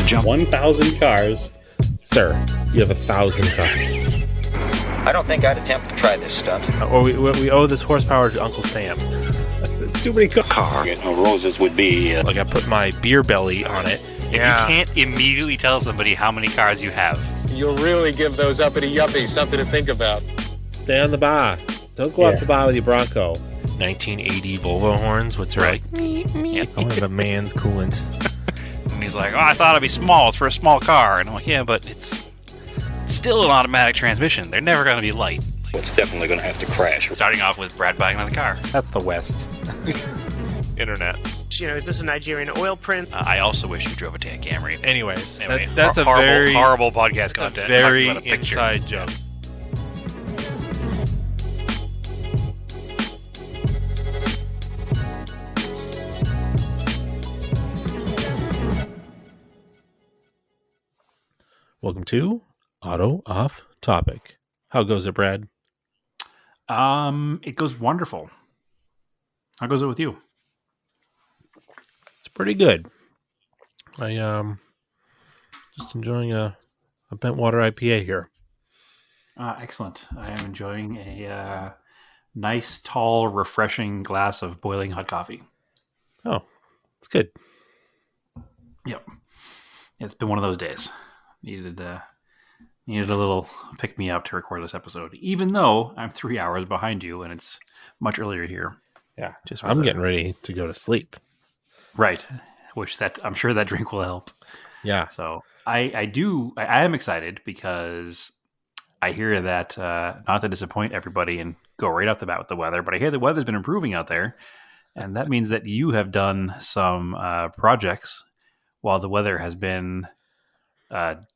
jump. 1,000 cars. Sir, you have 1,000 cars. I don't think I'd attempt to try this stunt. Or we owe this horsepower to Uncle Sam. Too many cars. Car. Roses would be... Like I put my beer belly on it. You can't immediately tell somebody how many cars you have. You'll really give those uppity yuppies something to think about. Stay on the bar. Don't go off the bar with your Bronco. 1980 Volvo horns. What's right? I want to have a man's coolant. And he's like, I thought it'd be small. It's for a small car. And I'm like, yeah, but it's still an automatic transmission. They're never going to be light. It's definitely going to have to crash. Starting off with Brad buying another car. That's the West. Internet. Is this a Nigerian oil print? I also wish you drove a Tan Camry. Anyways, Anyway, that's a horrible, very horrible podcast content. very Talking about a picture. inside joke. Welcome to Auto Off Topic. How goes it, Brad? It goes wonderful. How goes it with you? It's pretty good. I just enjoying a Bentwater IPA here. Excellent. I am enjoying a nice, tall, refreshing glass of boiling hot coffee. Oh, it's good. Yep. It's been one of those days. Needed a little pick me up to record this episode, even though I'm 3 hours behind you and it's much earlier here. Yeah, I'm getting ready to go to sleep. Right, which that I'm sure that drink will help. Yeah. So I am excited because I hear that not to disappoint everybody and go right off the bat with the weather, but I hear the weather's been improving out there, and that means that you have done some projects while the weather has been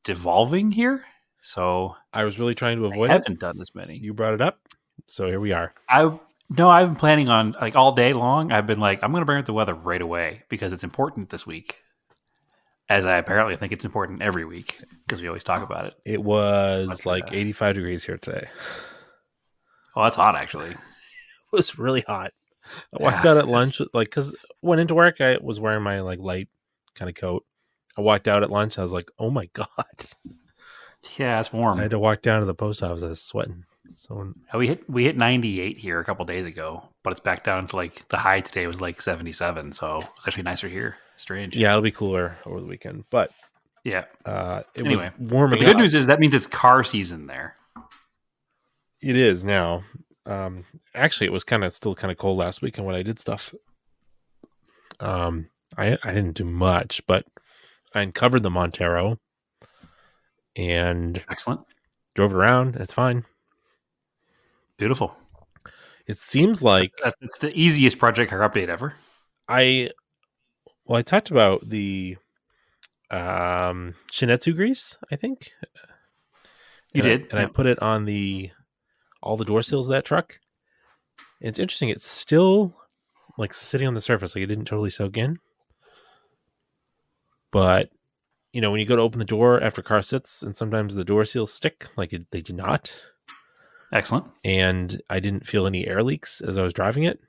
devolving here. So I was really trying to avoid I it. haven't done this many. You brought it up, so here we are. I've been planning on, like, all day long. I've been like, I'm going to bring up the weather right away because it's important this week, as I apparently think it's important every week because we always talk about it. It was 85 degrees here today. Oh, that's hot, actually. It was really hot. I walked out at lunch, because went into work. I was wearing my light kind of coat. I walked out at lunch. I was like, "Oh my god!" Yeah, it's warm. I had to walk down to the post office. I was sweating. So we hit 98 here a couple days ago, but it's back down to the high today was 77. So it's actually nicer here. Strange. Yeah, it'll be cooler over the weekend. But yeah, it was warming. The good news is that means it's car season there. It is now. Actually, it was still kind of cold last weekend when I did stuff. I didn't do much, but I uncovered the Montero and excellent. Drove it around. It's fine. Beautiful. It seems like it's the easiest project car update ever. I talked about the Shinetsu grease, I think. You did. I put it on all the door seals of that truck. And it's interesting. It's still sitting on the surface. It didn't totally soak in. But, when you go to open the door after a car sits, and sometimes the door seals stick, they do not. Excellent. And I didn't feel any air leaks as I was driving it.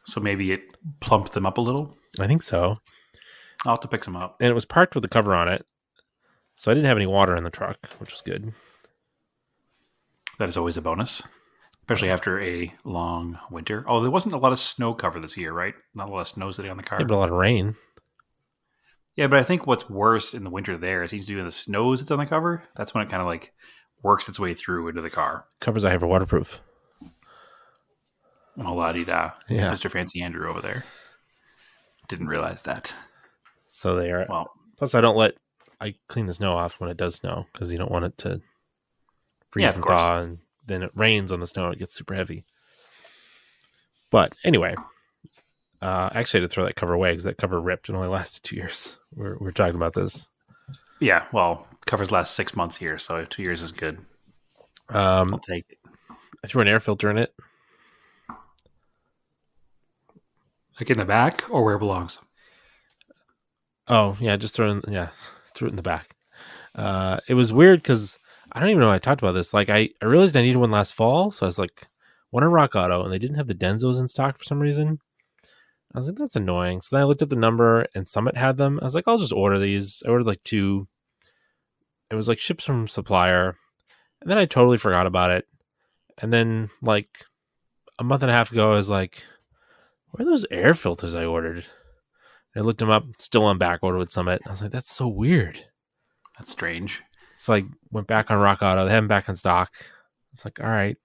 So maybe it plumped them up a little? I think so. I'll have to pick some up. And it was parked with the cover on it. So I didn't have any water in the truck, which was good. That is always a bonus, especially after a long winter. Oh, there wasn't a lot of snow cover this year, right? Not a lot of snow sitting on the car. Yeah, but a lot of rain. Yeah, but I think what's worse in the winter there, it seems to be when the snow sits on the cover. That's when it kind of works its way through into the car. Covers I have are waterproof. Oh, la-di-da. Yeah. Mr. Fancy Andrew over there. Didn't realize that. So they are. Well, plus, I clean the snow off when it does snow because you don't want it to freeze and thaw, and then it rains on the snow and it gets super heavy. But anyway, I actually had to throw that cover away because that cover ripped and only lasted 2 years. We're talking about this. Yeah, well, covers last 6 months here, so 2 years is good. I'll take it. I threw an air filter in it. In the back or where it belongs? Oh, yeah, threw it in the back. It was weird because I don't even know how I talked about this. I realized I needed one last fall, so I was one in Rock Auto, and they didn't have the Denzos in stock for some reason. I was like, that's annoying. So then I looked at the number and Summit had them. I was like, I'll just order these. I ordered like 2. It was like ships from supplier. And then I totally forgot about it. And then like a month and a half ago, I was like, where are those air filters I ordered? And I looked them up, still on back order with Summit. I was like, that's so weird. That's strange. So I went back on Rock Auto. They had them back in stock. It's like, all right,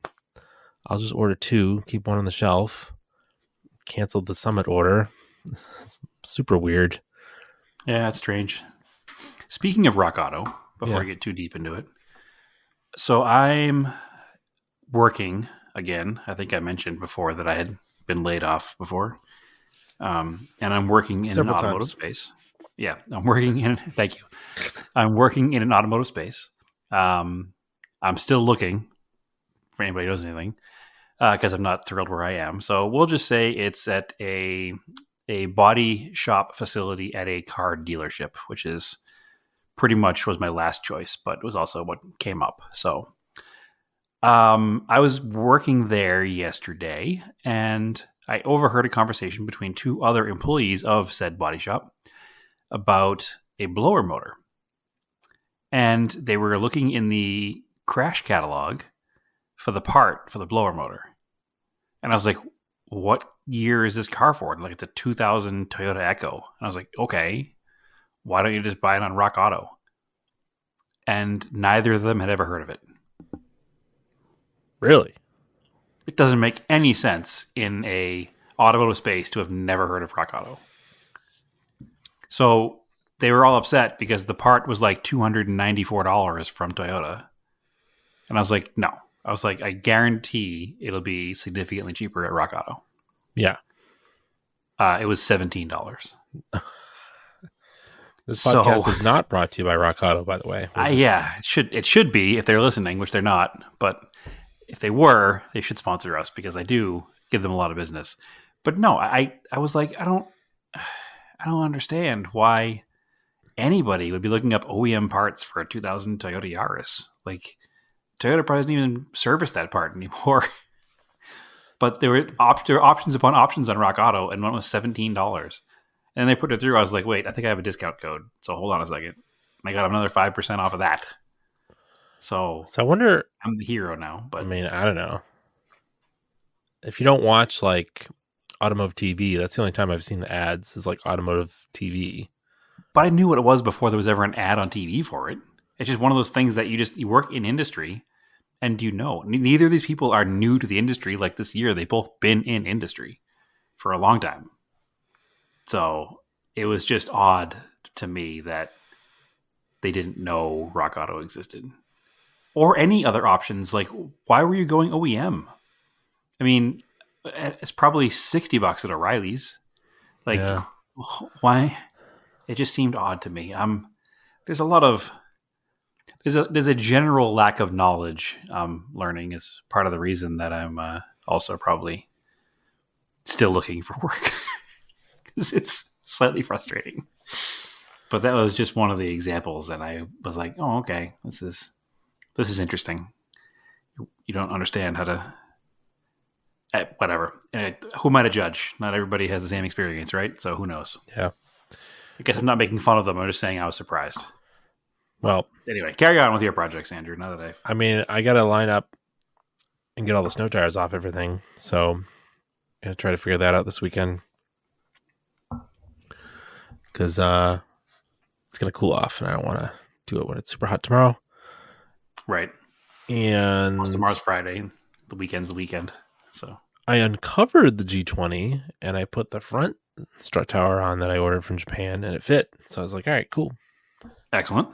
I'll just order 2, keep one on the shelf. Canceled the Summit order. It's super weird. Yeah, that's strange. Speaking of Rock Auto, before Yeah. I get too deep into it, so I'm working again. I think I mentioned before that I had been laid off before, and I'm working in Several an automotive times. space. Yeah, I'm working in. Thank you. I'm working in an automotive space. I'm still looking for anybody who knows anything because I'm not thrilled where I am. So we'll just say it's at a body shop facility at a car dealership, which is pretty much was my last choice, but it was also what came up. So I was working there yesterday and I overheard a conversation between 2 other employees of said body shop about a blower motor. And they were looking in the crash catalog for the part for the blower motor. And I was like, what year is this car for? And like, it's a 2000 Toyota Echo. And I was like, okay, why don't you just buy it on Rock Auto? And neither of them had ever heard of it. Really? It doesn't make any sense in a automotive space to have never heard of Rock Auto. So they were all upset because the part was like $294 from Toyota. And I was like, no. I was like, I guarantee it'll be significantly cheaper at Rock Auto. Yeah. It was $17. This So- podcast is not brought to you by Rock Auto, by the way. Yeah, it should be if they're listening, which they're not. But if they were, they should sponsor us because I do give them a lot of business. But no, I was like, I don't understand why anybody would be looking up OEM parts for a 2000 Toyota Yaris. Like Toyota probably doesn't even service that part anymore. But there were options upon options on Rock Auto, and one was $17. And they put it through. I was like, wait, I think I have a discount code. So hold on a second. And I got another 5% off of that. So I wonder, I'm the hero now. But I mean, I don't know. If you don't watch like automotive TV, that's the only time I've seen the ads is like automotive TV. But I knew what it was before there was ever an ad on TV for it. It's just one of those things that you work in industry and you know. Neither of these people are new to the industry like this year. They've both been in industry for a long time. So it was just odd to me that they didn't know Rock Auto existed. Or any other options. Like, why were you going OEM? I mean, it's probably $60 at O'Reilly's. Like, Yeah. why? It just seemed odd to me. There's a general lack of knowledge I'm learning is part of the reason that I'm also probably still looking for work. Because it's slightly frustrating. But that was just one of the examples that I was like, oh, okay, this is interesting. You don't understand how to whatever. And who am I to judge? Not everybody has the same experience, right? So who knows? Yeah. I guess I'm not making fun of them. I'm just saying I was surprised. Well, Anyway, carry on with your projects, Andrew. Now that I mean, I got to line up and get all the snow tires off everything. So I'm going to try to figure that out this weekend. Because it's going to cool off and I don't want to do it when it's super hot tomorrow. right. And Plus tomorrow's Friday. The weekend's the weekend. So I uncovered the G20 and I put the front strut tower on that I ordered from Japan and it fit. So I was like, all right, cool. excellent.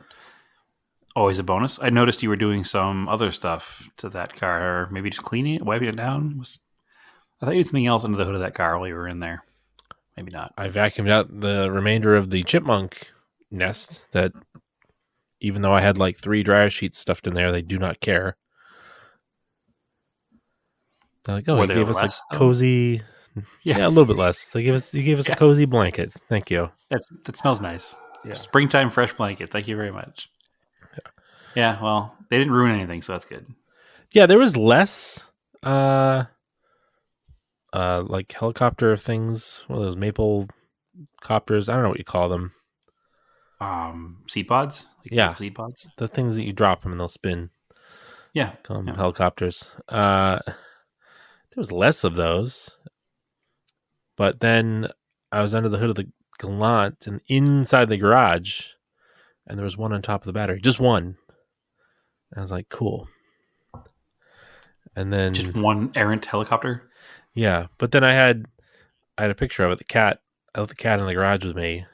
Always a bonus. I noticed you were doing some other stuff to that car, or maybe just cleaning it, wiping it down. I thought you did something else under the hood of that car while you were in there. Maybe not. I vacuumed out the remainder of the chipmunk nest that, even though I had like 3 dryer sheets stuffed in there, they do not care. They're like, oh, Were you there gave us less, a though? cozy... Yeah, a little bit less. You gave us a cozy blanket. Thank you. That smells nice. Yeah. Springtime fresh blanket. Thank you very much. Yeah, well, they didn't ruin anything, so that's good. Yeah, there was less of like helicopter things, one of those maple copters. I don't know what you call them. Seed pods? Like Yeah. little seed pods? The things that you drop them and they'll spin. Yeah. Call them Yeah. helicopters. There was less of those. But then I was under the hood of the Galant and inside the garage, and there was one on top of the battery. Just one. I was like, cool. And then Just one errant helicopter? yeah, but then I had a picture of it. I left the cat in the garage with me,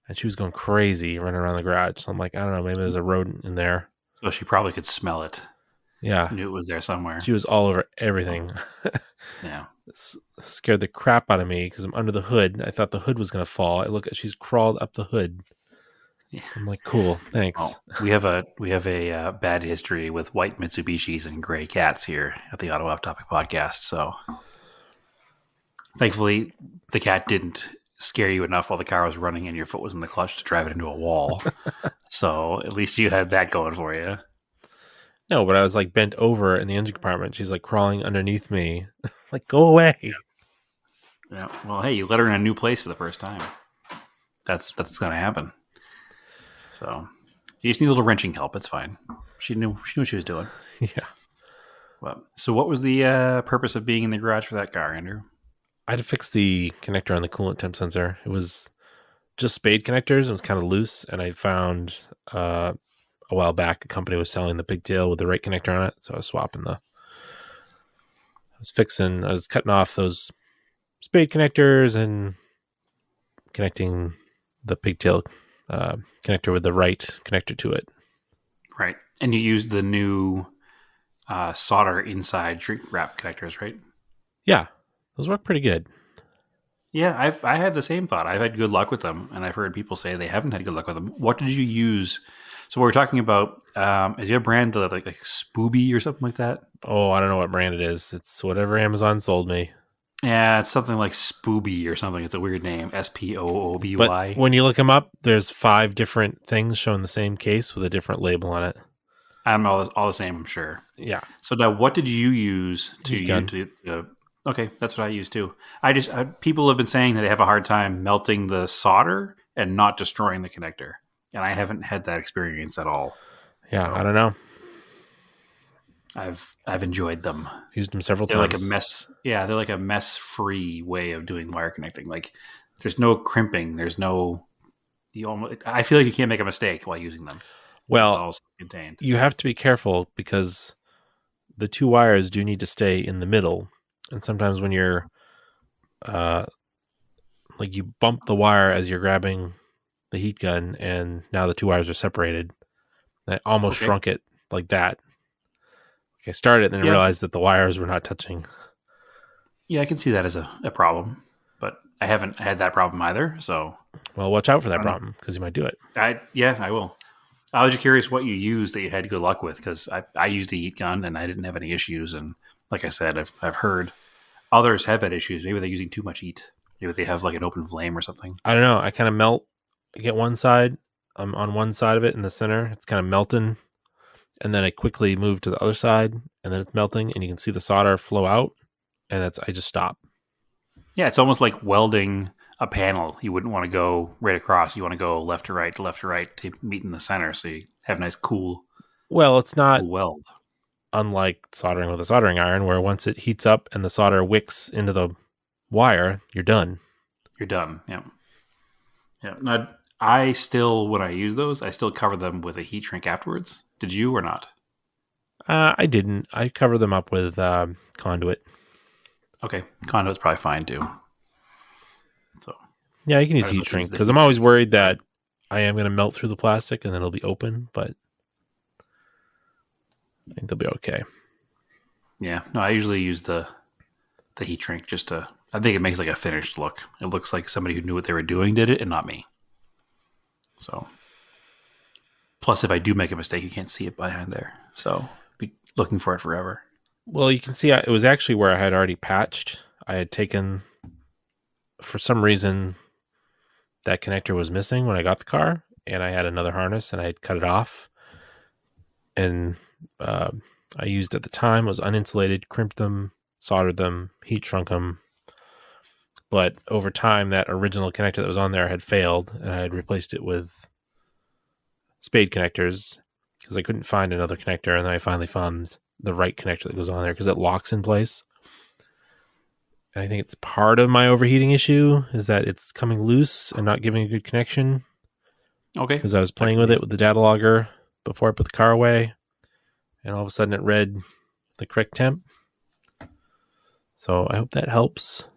and she was going crazy running around the garage. So I'm like, I don't know, maybe there's a rodent in there. So she probably could smell it. Yeah, Knew it was there somewhere. she was all over everything. Yeah. Scared the crap out of me because I'm under the hood. I thought the hood was gonna fall. She's crawled up the hood. Yeah. I'm like, cool, thanks. Well, we have a bad history with white Mitsubishis and gray cats here at the Auto Off Topic podcast. So thankfully, the cat didn't scare you enough while the car was running and your foot was in the clutch to drive it into a wall. So at least you had that going for you. No, but I was like bent over in the engine compartment. She's like crawling underneath me. Like, go away. Yeah. Well, hey, you let her in a new place for the first time. That's what's going to happen. So you just need a little wrenching help. It's fine. She knew what she was doing. Yeah. Well, so what was the purpose of being in the garage for that car, Andrew? I had to fix the connector on the coolant temp sensor. It was just spade connectors. It was kind of loose, and I found a while back a company was selling the pigtail with the right connector on it, so I was I was cutting off those spade connectors and connecting the pigtail connector with the right connector to it. Right. And you used the new solder inside shrink wrap connectors, right? Yeah, those work pretty good. Yeah, I had the same thought. I've had good luck with them, and I've heard people say they haven't had good luck with them. What did you use? So what we're talking about, is your brand like Spooby or something like that? Oh, I don't know what brand it is. It's whatever Amazon sold me. Yeah, it's something like Spooby or something. It's a weird name. Spooby. But when you look them up, there's 5 different things showing the same case with a different label on it. I'm all the same, I'm sure. Yeah. So now, what did you use Heat gun. Okay, that's what I use too. People have been saying that they have a hard time melting the solder and not destroying the connector, and I haven't had that experience at all. Yeah, So I don't know. I've enjoyed them. Used them several They're times. like a mess. Yeah, they're like a mess-free way of doing wire connecting. Like, there's no crimping. There's no. I feel like you can't make a mistake while using them. Well, it's all contained. You have to be careful because the 2 wires do need to stay in the middle, and sometimes when you're, like you bump the wire as you're grabbing the heat gun, and now the 2 wires are separated. I almost shrunk it like that. I started and then realized that the wires were not touching. Yeah, I can see that as a problem, but I haven't had that problem either. So, well, watch out for that problem because you might do it. I will. I was just curious what you used that you had good luck with, because I used a heat gun and I didn't have any issues. And like I said, I've heard others have had issues. Maybe they're using too much heat. Maybe they have like an open flame or something. I don't know. I kind of melt. I get one side. I'm on one side of it in the center. It's kind of melting. And then I quickly move to the other side, and then it's melting, and you can see the solder flow out, and I just stop. Yeah, it's almost like welding a panel. You wouldn't want to go right across. You want to go left to right to meet in the center, so you have a nice cool. Well, it's not cool weld. Unlike soldering with a soldering iron, where once it heats up and the solder wicks into the wire, you're done. You're done. Yeah. Yeah. Now, when I use those, I still cover them with a heat shrink afterwards. Did you or not? I didn't. I cover them up with conduit. Okay. Conduit's probably fine too. So yeah, you can use heat shrink because I'm always worried that I am going to melt through the plastic and then it'll be open, but I think they'll be okay. Yeah. No, I usually use the heat shrink I think it makes like a finished look. It looks like somebody who knew what they were doing did it and not me. So, plus if I do make a mistake, you can't see it behind there. So, be looking for it forever. Well, you can see it was actually where I had already patched. I had taken, for some reason, that connector was missing when I got the car, and I had another harness, and I had cut it off. And I used at the time, was uninsulated, crimped them, soldered them, heat shrunk them, but over time, that original connector that was on there had failed, and I had replaced it with spade connectors because I couldn't find another connector, and then I finally found the right connector that goes on there because it locks in place. And I think it's part of my overheating issue is that it's coming loose and not giving a good connection. Okay. Because I was playing with it with the data logger before I put the car away, and all of a sudden it read the correct temp. So I hope that helps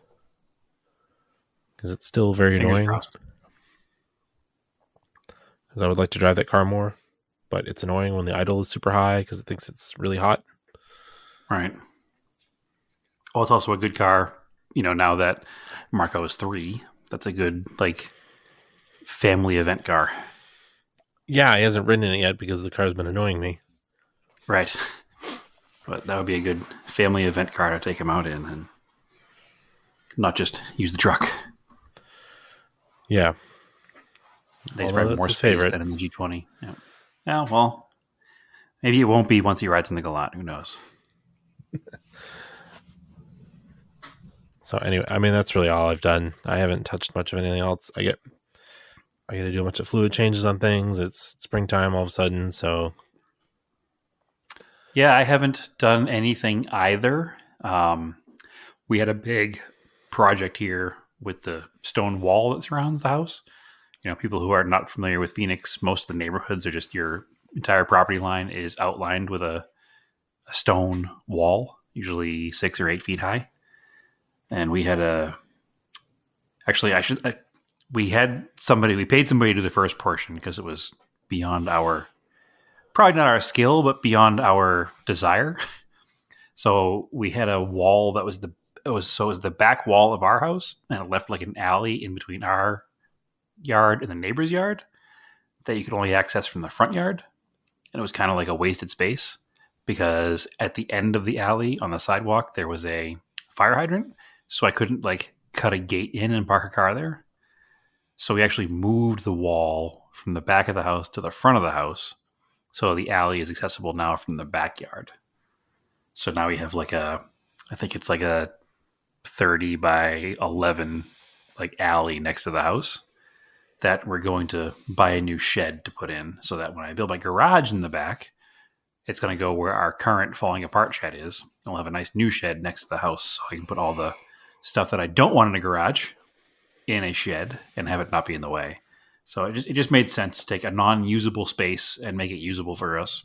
because it's still very Fingers annoying. crossed. Because I would like to drive that car more, but it's annoying when the idle is super high because it thinks it's really hot. Right. Well, it's also a good car. Now that Marco is 3, that's a good family event car. Yeah, he hasn't ridden in it yet because the car's been annoying me. Right. But that would be a good family event car to take him out in and not just use the truck. Yeah. They Although probably more that's his space favorite. than in the G20. Yeah, well, maybe it won't be once he rides in the Galant. Who knows? So anyway, I mean, that's really all I've done. I haven't touched much of anything else. I got to do a bunch of fluid changes on things. It's springtime all of a sudden, so Yeah, I haven't done anything either. We had a big project here with the stone wall that surrounds the house. People who are not familiar with Phoenix, most of the neighborhoods are just your entire property line is outlined with a stone wall, usually 6 or 8 feet high. And we had we paid somebody to do the first portion because it was beyond probably not our skill, but beyond our desire. So we had a wall that was the back wall of our house, and it left like an alley in between our yard and the neighbor's yard that you could only access from the front yard. And it was kind of like a wasted space because at the end of the alley on the sidewalk, there was a fire hydrant. So I couldn't cut a gate in and park a car there. So we actually moved the wall from the back of the house to the front of the house. So the alley is accessible now from the backyard. So now we have I think it's a 30 by 11 alley next to the house that we're going to buy a new shed to put in so that when I build my garage in the back, it's going to go where our current falling apart shed is. And we'll have a nice new shed next to the house so I can put all the stuff that I don't want in a garage in a shed and have it not be in the way. So it just made sense to take a non-usable space and make it usable for us.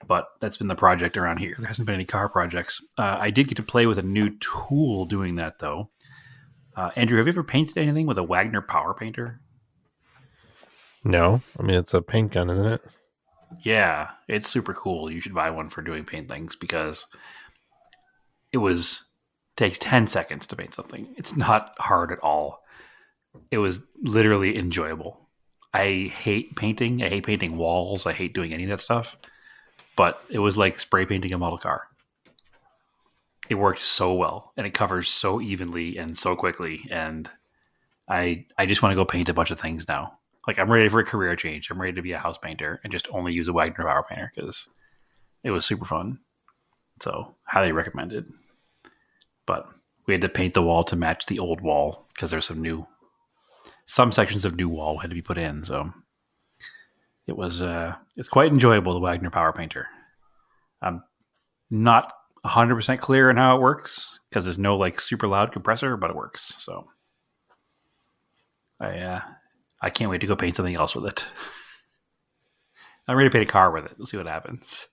But that's been the project around here. There hasn't been any car projects. I did get to play with a new tool doing that, though. Andrew, have you ever painted anything with a Wagner power painter? no. I mean, it's a paint gun, isn't it? Yeah, it's super cool. You should buy one for doing paint things because takes 10 seconds to paint something. It's not hard at all. It was literally enjoyable. I hate painting. I hate painting walls. I hate doing any of that stuff. But it was like spray painting a model car. It worked so well, and it covers so evenly and so quickly. And I just want to go paint a bunch of things now. I'm ready for a career change. I'm ready to be a house painter and just only use a Wagner power painter because it was super fun. So highly recommended. But we had to paint the wall to match the old wall because there's some sections of new wall had to be put in. So it's quite enjoyable, the Wagner power painter. I'm not 100% clear on how it works because there's no super loud compressor, but it works. So I can't wait to go paint something else with it. I'm ready to paint a car with it. We'll see what happens.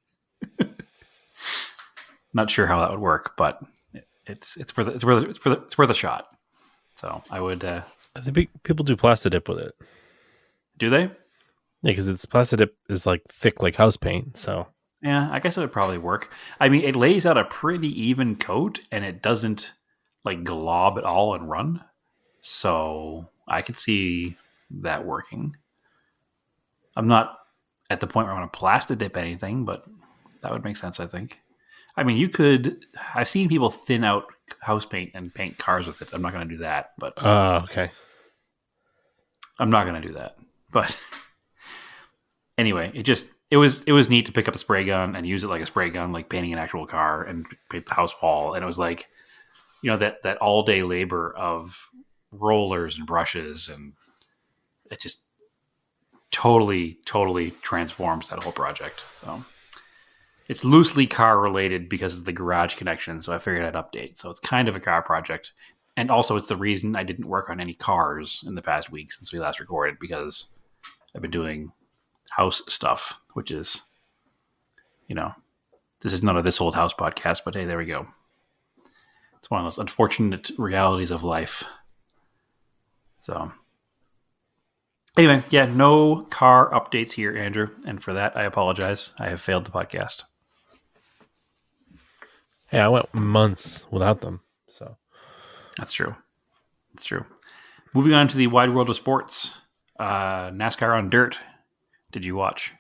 Not sure how that would work, but it's worth a shot. So I would. I think people do Plastidip with it. Do they? Yeah, because it's Plastidip is thick like house paint. So yeah, I guess it would probably work. I mean, it lays out a pretty even coat, and it doesn't glob at all and run. So I could see that working. I'm not at the point where I want to Plastidip anything, but that would make sense, I think. I mean, I've seen people thin out house paint and paint cars with it. I'm not going to do that, but okay. I'm not going to do that. But anyway, it was neat to pick up a spray gun and use it like a spray gun, like painting an actual car and paint the house wall. And it was that all day labor of rollers and brushes, and it just totally transforms that whole project. So it's loosely car related because of the garage connection. So I figured I'd update. So it's kind of a car project. And also it's the reason I didn't work on any cars in the past week since we last recorded, because I've been doing house stuff, which is, this is none of this old house podcast, but hey, there we go. It's one of those unfortunate realities of life. So anyway, yeah, no car updates here, Andrew. And for that, I apologize. I have failed the podcast. Hey, I went months without them. So That's true. That's true. Moving on to the wide world of sports. NASCAR on dirt. Did you watch?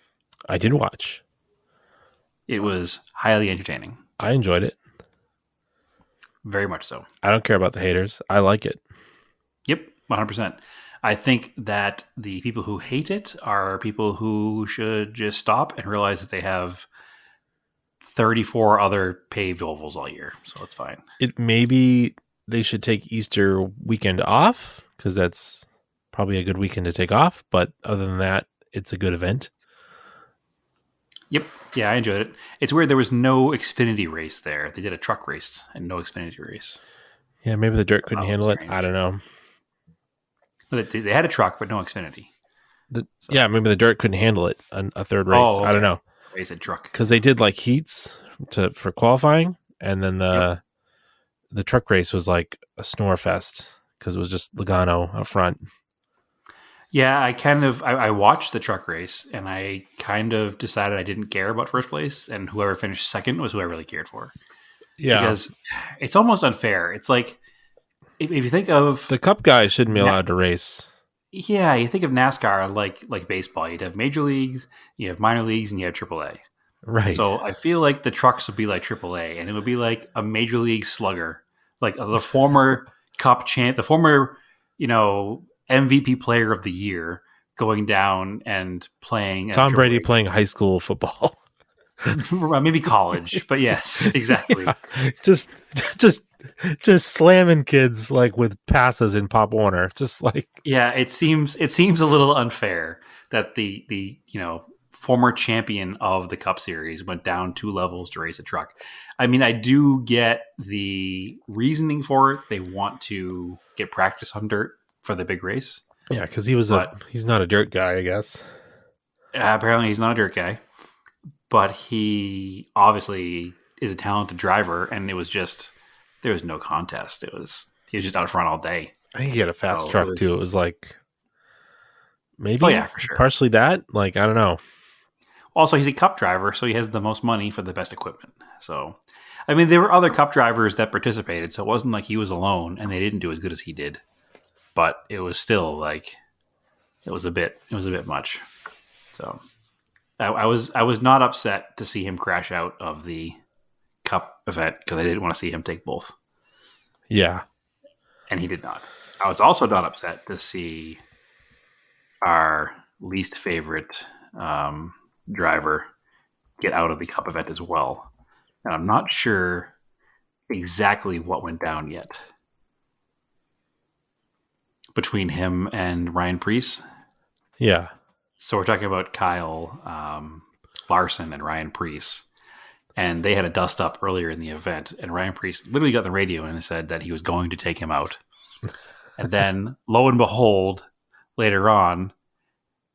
I did watch. It was highly entertaining. I enjoyed it. Very much so. I don't care about the haters. I like it. Yep, 100%. I think that the people who hate it are people who should just stop and realize that they have 34 other paved ovals all year. So it's fine. Maybe they should take Easter weekend off, because that's probably a good weekend to take off. But other than that, it's a good event. Yep. Yeah, I enjoyed it. It's weird there was no Xfinity race there. They did a truck race and no Xfinity race. Yeah, maybe the dirt couldn't handle strange. it. I don't know. They had a truck, but no Xfinity. Yeah, maybe the dirt couldn't handle it. A third race. Oh, okay. I don't know. Race a truck. Because they did like heats for qualifying, and then the truck race was like a snore fest because it was just Logano up front. Yeah, I watched the truck race, and I kind of decided I didn't care about first place, and whoever finished second was who I really cared for. Yeah. Because it's almost unfair. It's like, if you think of... The Cup guys shouldn't be allowed to race. Yeah, you think of NASCAR like baseball. You'd have major leagues, you have minor leagues, and you have AAA. Right. So I feel like the trucks would be like AAA, and it would be like a major league slugger, like the former Cup champ, the former, MVP player of the year, going down and playing. Tom Brady playing high school football. Maybe college, but yes, exactly. Yeah. Just slamming kids like with passes in Pop Warner. Just like, yeah, it seems a little unfair that the former champion of the Cup Series went down 2 levels to race a truck. I mean, I do get the reasoning for it. They want to get practice on dirt for the big race. Yeah, because he's not a dirt guy, I guess. Apparently, he's not a dirt guy, but he obviously is a talented driver, and there was no contest. He was just out front all day. I think he had a fast truck too. It was like maybe for sure. Partially that. Like, I don't know. Also, he's a Cup driver, so he has the most money for the best equipment. So, I mean, there were other Cup drivers that participated, so it wasn't like he was alone and they didn't do as good as he did. But it was still like it was a bit much. So, I was not upset to see him crash out of the Cup event because I didn't want to see him take both. Yeah. And he did not. I was also not upset to see our least favorite driver get out of the Cup event as well. And I'm not sure exactly what went down yet between him and Ryan Preece. Yeah. So we're talking about Kyle Larson and Ryan Preece. And they had a dust up earlier in the event. And Ryan Preece literally got the radio and said that he was going to take him out. And then, lo and behold, later on,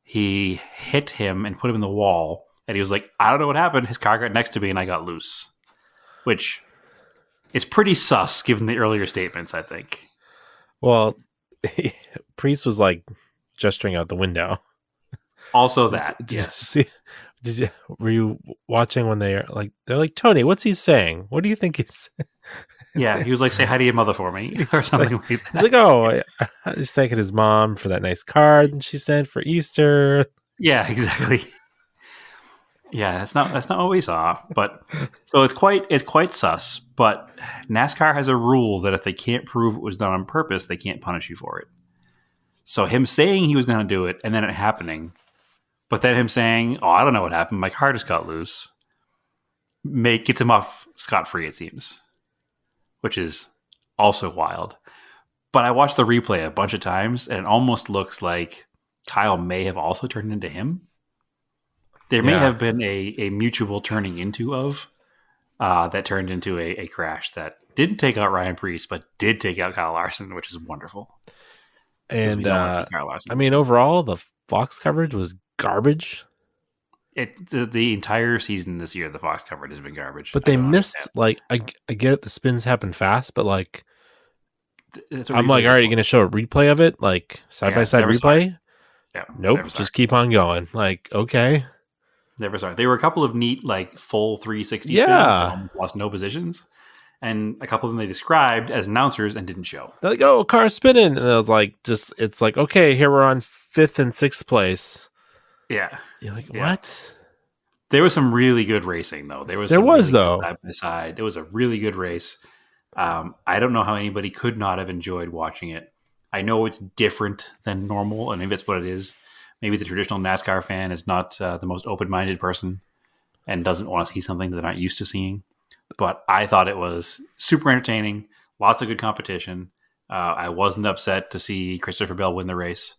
he hit him and put him in the wall. And he was like, I don't know what happened. His car got next to me and I got loose. Which is pretty sus given the earlier statements, I think. Well, Priest was like gesturing out the window. Also that, yes. Were you watching when they're like, Tony, what's he saying? What do you think he's saying? Yeah, he was like, say hi to your mother for me or something like that. He's like, oh, he's thanking his mom for that nice card she sent for Easter. Yeah, exactly. Yeah, that's not what we saw. But so it's quite sus. But NASCAR has a rule that if they can't prove it was done on purpose, they can't punish you for it. So him saying he was going to do it and then it happening, but then him saying, "Oh, I don't know what happened. My car just got loose," gets him off scot-free. It seems, which is also wild. But I watched the replay a bunch of times, and it almost looks like Kyle may have also turned into him. There may have been a mutual turning into of that turned into a crash that didn't take out Ryan Preece, but did take out Kyle Larson, which is wonderful. And we don't want to see Kyle Larson. I mean, overall, the Fox coverage was garbage. The entire season this year, the Fox coverage has been garbage. But they missed, like, I get it, the spins happen fast, but like, I'm like, all right, you're going to show a replay of it, like side-by-side replay? Yeah. Nope, just keep on going. Like, okay. Never saw it. There were a couple of neat, like, full 360 spins that lost no positions. And a couple of them they described as announcers and didn't show. They're like, oh, car's spinning. And I was like, it's like, okay, here we're on 5th and 6th place. Yeah. You're like, what? There was some really good racing, though. There was though. Side by side. It was a really good race. I don't know how anybody could not have enjoyed watching it. I know it's different than normal, and maybe that's what it is. Maybe the traditional NASCAR fan is not the most open-minded person and doesn't want to see something that they're not used to seeing. But I thought it was super entertaining, lots of good competition. I wasn't upset to see Christopher Bell win the race.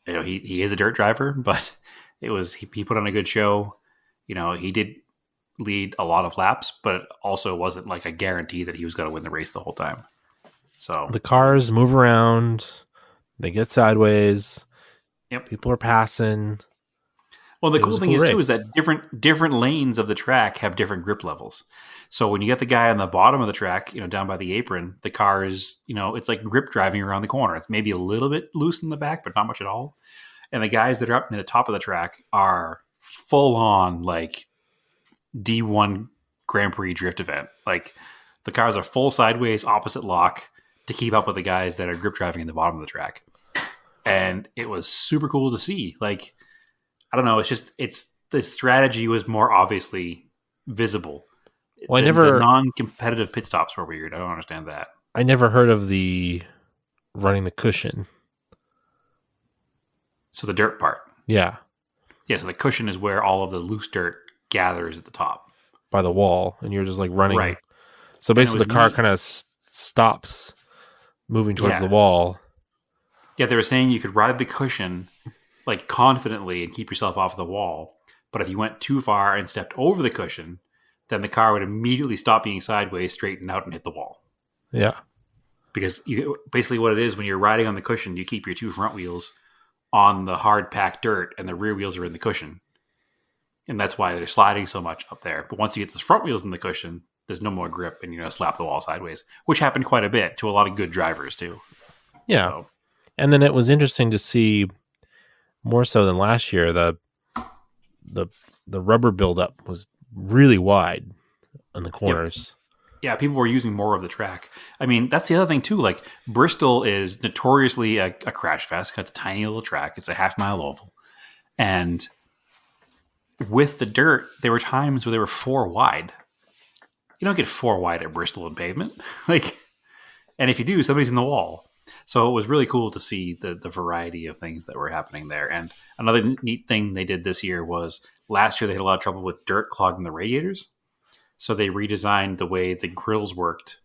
He is a dirt driver, but he put on a good show. He did lead a lot of laps, but it also wasn't like a guarantee that he was going to win the race the whole time. So the cars move around, they get sideways. Yep, people are passing. Well, the cool thing is too is that different lanes of the track have different grip levels. So when you get the guy on the bottom of the track, down by the apron, the car is, it's like grip driving around the corner. It's maybe a little bit loose in the back, but not much at all. And the guys that are up near the top of the track are full on like D1 Grand Prix drift event. Like the cars are full sideways, opposite lock to keep up with the guys that are grip driving in the bottom of the track. And it was super cool to see. Like, I don't know. The strategy was more obviously visible. Well, the non-competitive pit stops were weird. I don't understand that. I never heard of the running the cushion. So the dirt part. Yeah. Yeah. So the cushion is where all of the loose dirt gathers at the top by the wall, and you're just like running. Right. So basically, the car kind of stops moving towards the wall. Yeah, they were saying you could ride the cushion like confidently and keep yourself off the wall. But if you went too far and stepped over the cushion, then the car would immediately stop being sideways, straighten out, and hit the wall. Yeah. Because basically what it is, when you're riding on the cushion, you keep your two front wheels on the hard packed dirt and the rear wheels are in the cushion. And that's why they're sliding so much up there. But once you get those front wheels in the cushion, there's no more grip and you're going to slap the wall sideways, which happened quite a bit to a lot of good drivers too. Yeah. So. And then it was interesting to see, more so than last year, the rubber buildup was really wide on the corners. Yeah, people were using more of the track. I mean, that's the other thing too. Like Bristol is notoriously a crash fest. It's a tiny little track. It's a half-mile oval. And with the dirt, there were times where they were 4 wide. You don't get 4 wide at Bristol in pavement. And if you do, somebody's in the wall. So it was really cool to see the variety of things that were happening there. And another neat thing they did this year was last year they had a lot of trouble with dirt clogging the radiators. So they redesigned the way the grills worked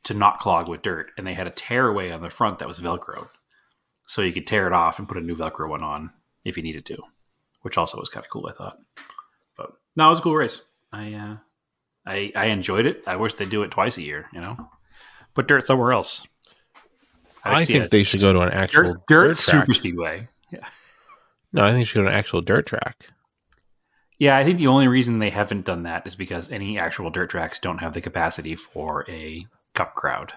to not clog with dirt. And they had a tearaway on the front that was Velcroed. So you could tear it off and put a new Velcro one on if you needed to, which also was kind of cool, I thought. But no, it was a cool race. I enjoyed it. I wish they'd do it twice a year, Put dirt somewhere else. I think they should go to an actual dirt super speedway. Yeah. No, I think they should go to an actual dirt track. Yeah, I think the only reason they haven't done that is because any actual dirt tracks don't have the capacity for a cup crowd.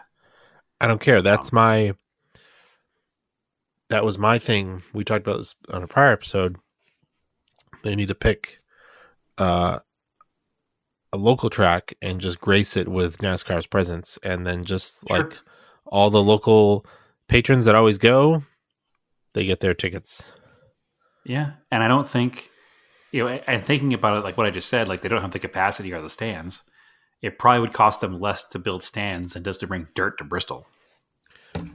I don't care. That was my thing. We talked about this on a prior episode. They need to pick a local track and just grace it with NASCAR's presence, and then just like all the local patrons that always go, they get their tickets. Yeah, and I don't think, and thinking about it, like what I just said, like they don't have the capacity or the stands. It probably would cost them less to build stands than just to bring dirt to Bristol.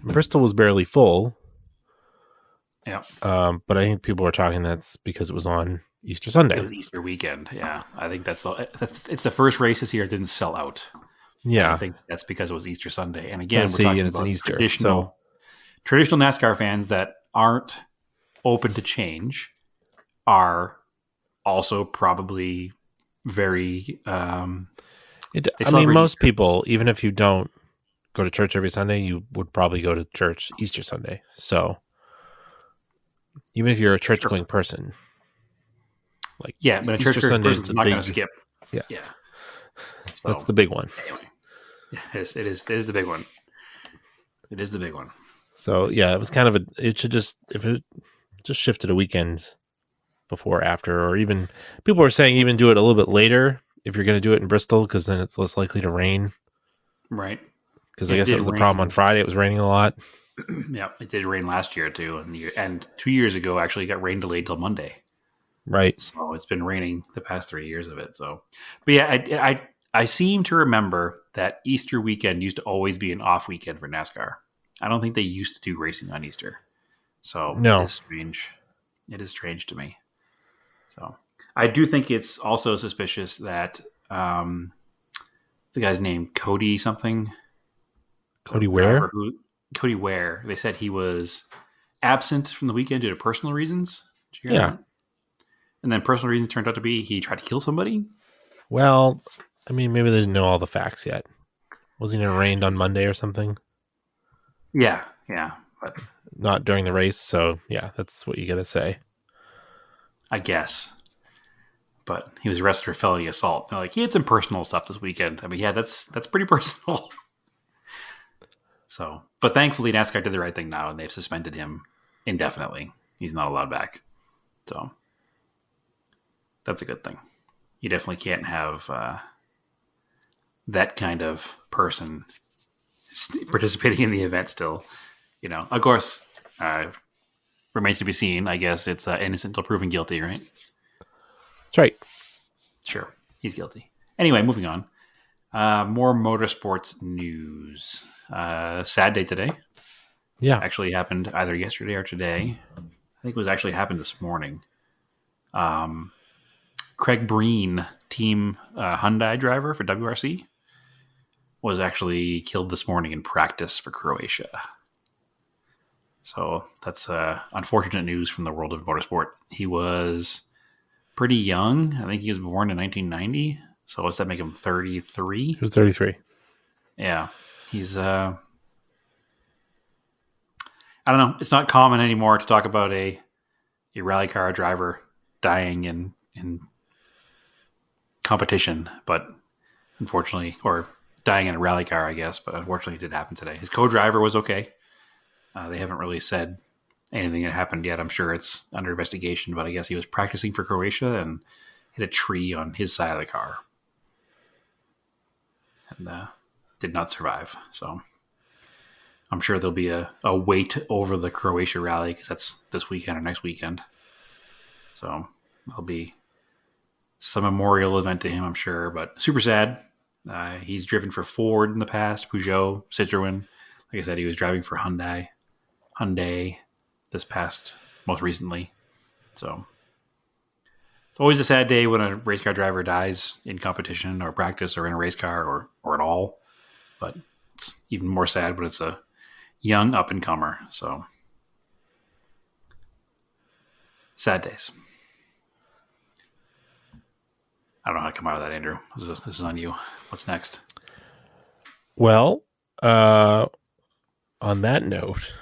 Bristol was barely full. Yeah. But I think people were talking that's because it was on Easter Sunday. It was Easter weekend. Yeah. I think it's the first race this year that didn't sell out. Yeah. And I think that's because it was Easter Sunday. And again, we're Tennessee, talking and it's about an Easter, traditional NASCAR fans that aren't open to change are also probably very. Most people, even if you don't go to church every Sunday, you would probably go to church Easter Sunday. So even if you're a church going person, like but a Easter church Sunday person's is not going to skip. Yeah. So, that's the big one. Anyway, it is the big one. It is the big one. So yeah, it was kind of if it just shifted a weekend before, after, or even people were saying even do it a little bit later if you're going to do it in Bristol, because then it's less likely to rain. Right. Because I guess that was the problem on Friday. It was raining a lot. Yeah, it did rain last year too, and 2 years ago actually got rain delayed till Monday. Right. So it's been raining the past 3 years of it. So, but yeah, I seem to remember that Easter weekend used to always be an off weekend for NASCAR. I don't think they used to do racing on Easter. So no. It is strange. It is strange to me. So I do think it's also suspicious that the guy's name Cody something. Cody Ware? Cody Ware. They said he was absent from the weekend due to personal reasons. Did you hear that? And then personal reasons turned out to be he tried to kill somebody. Well, I mean, maybe they didn't know all the facts yet. Wasn't it rained on Monday or something? Yeah, but not during the race. So yeah, that's what you got to say, I guess. But he was arrested for felony assault. Now, like, he had some personal stuff this weekend. I mean, yeah, that's pretty personal. So, but thankfully NASCAR did the right thing now, and they've suspended him indefinitely. He's not allowed back. So that's a good thing. You definitely can't have that kind of person participating in the event still. You know, of course, remains to be seen. I guess it's innocent until proven guilty, right? That's right. Sure. He's guilty. Anyway, moving on. More motorsports news. Sad day today. Yeah. Actually happened either yesterday or today. I think it was actually happened this morning. Craig Breen, team Hyundai driver for WRC, was actually killed this morning in practice for Croatia. So that's unfortunate news from the world of motorsport. He was pretty young. I think he was born in 1990. So what's that make him, 33? He was 33. Yeah. He's, I don't know. It's not common anymore to talk about a rally car driver dying in competition, but unfortunately, or dying in a rally car, I guess, but unfortunately it did happen today. His co-driver was okay. They haven't really said anything that happened yet. I'm sure it's under investigation, but I guess he was practicing for Croatia and hit a tree on his side of the car and did not survive. So I'm sure there'll be a wait over the Croatia rally because that's this weekend or next weekend. So there'll be some memorial event to him, I'm sure, but super sad. He's driven for Ford in the past, Peugeot, Citroen. Like I said, he was driving for Hyundai this past, most recently. So it's always a sad day when a race car driver dies in competition or practice or in a race car or at all. But it's even more sad when it's a young up-and-comer. So sad days. I don't know how to come out of that, Andrew. This is on you. What's next? Well, on that note,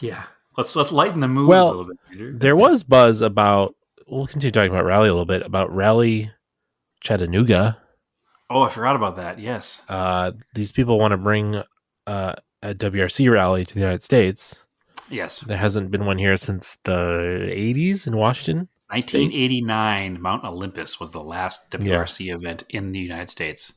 yeah, let's lighten the mood a little bit, Andrew. There was buzz about. We'll continue talking about rally a little bit about Rally Chattanooga. Oh, I forgot about that. Yes, these people want to bring a WRC rally to the United States. Yes, there hasn't been one here since the 80s in Washington. 1989, Mount Olympus was the last WRC event in the United States.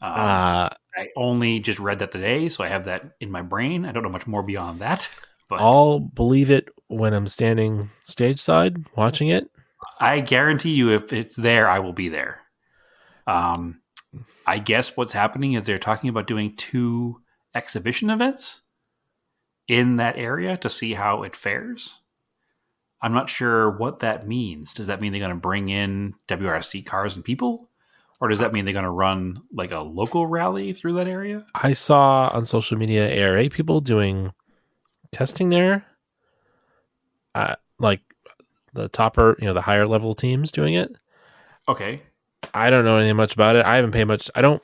I only just read that today, so I have that in my brain. I don't know much more beyond that. But I'll believe it when I'm standing stage side watching it. I guarantee you, if it's there, I will be there. I guess what's happening is they're talking about doing 2 exhibition events in that area to see how it fares. I'm not sure what that means. Does that mean they're going to bring in WRC cars and people? Or does that mean they're going to run like a local rally through that area? I saw on social media ARA people doing testing there. Like the topper, the higher level teams doing it. Okay. I don't know anything much about it. I haven't paid much. I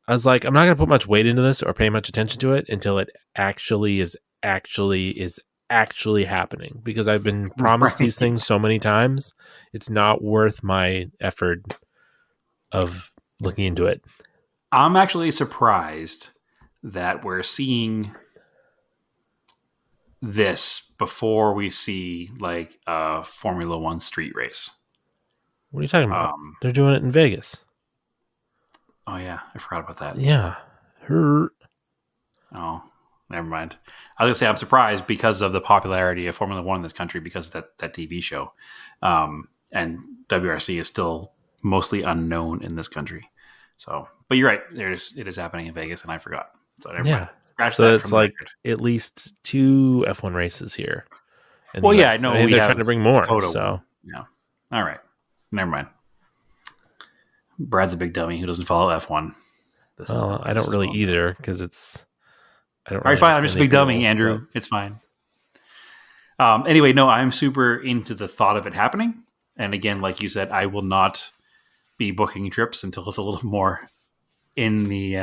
was like, I'm not going to put much weight into this or pay much attention to it until it actually is happening, because I've been promised these things so many times. It's not worth my effort of looking into it. I'm actually surprised that we're seeing this before we see like a Formula One street race. What are you talking about? They're doing it in Vegas. Oh yeah, I forgot about that. Yeah. Oh, never mind. I was gonna say I'm surprised because of the popularity of Formula One in this country because of that TV show, and WRC is still mostly unknown in this country. So, but you're right. It is happening in Vegas, and I forgot. So never mind. So it's like at least 2 F1 races here. Well, yeah, I know. I think they're trying to bring more. Dakota so one. Yeah. All right. Never mind. Brad's a big dummy who doesn't follow F1. I don't really either because it's. I don't. All right, fine. I'm just a big dummy, Andrew. But... It's fine. Anyway, no, I'm super into the thought of it happening. And again, like you said, I will not be booking trips until it's a little more in the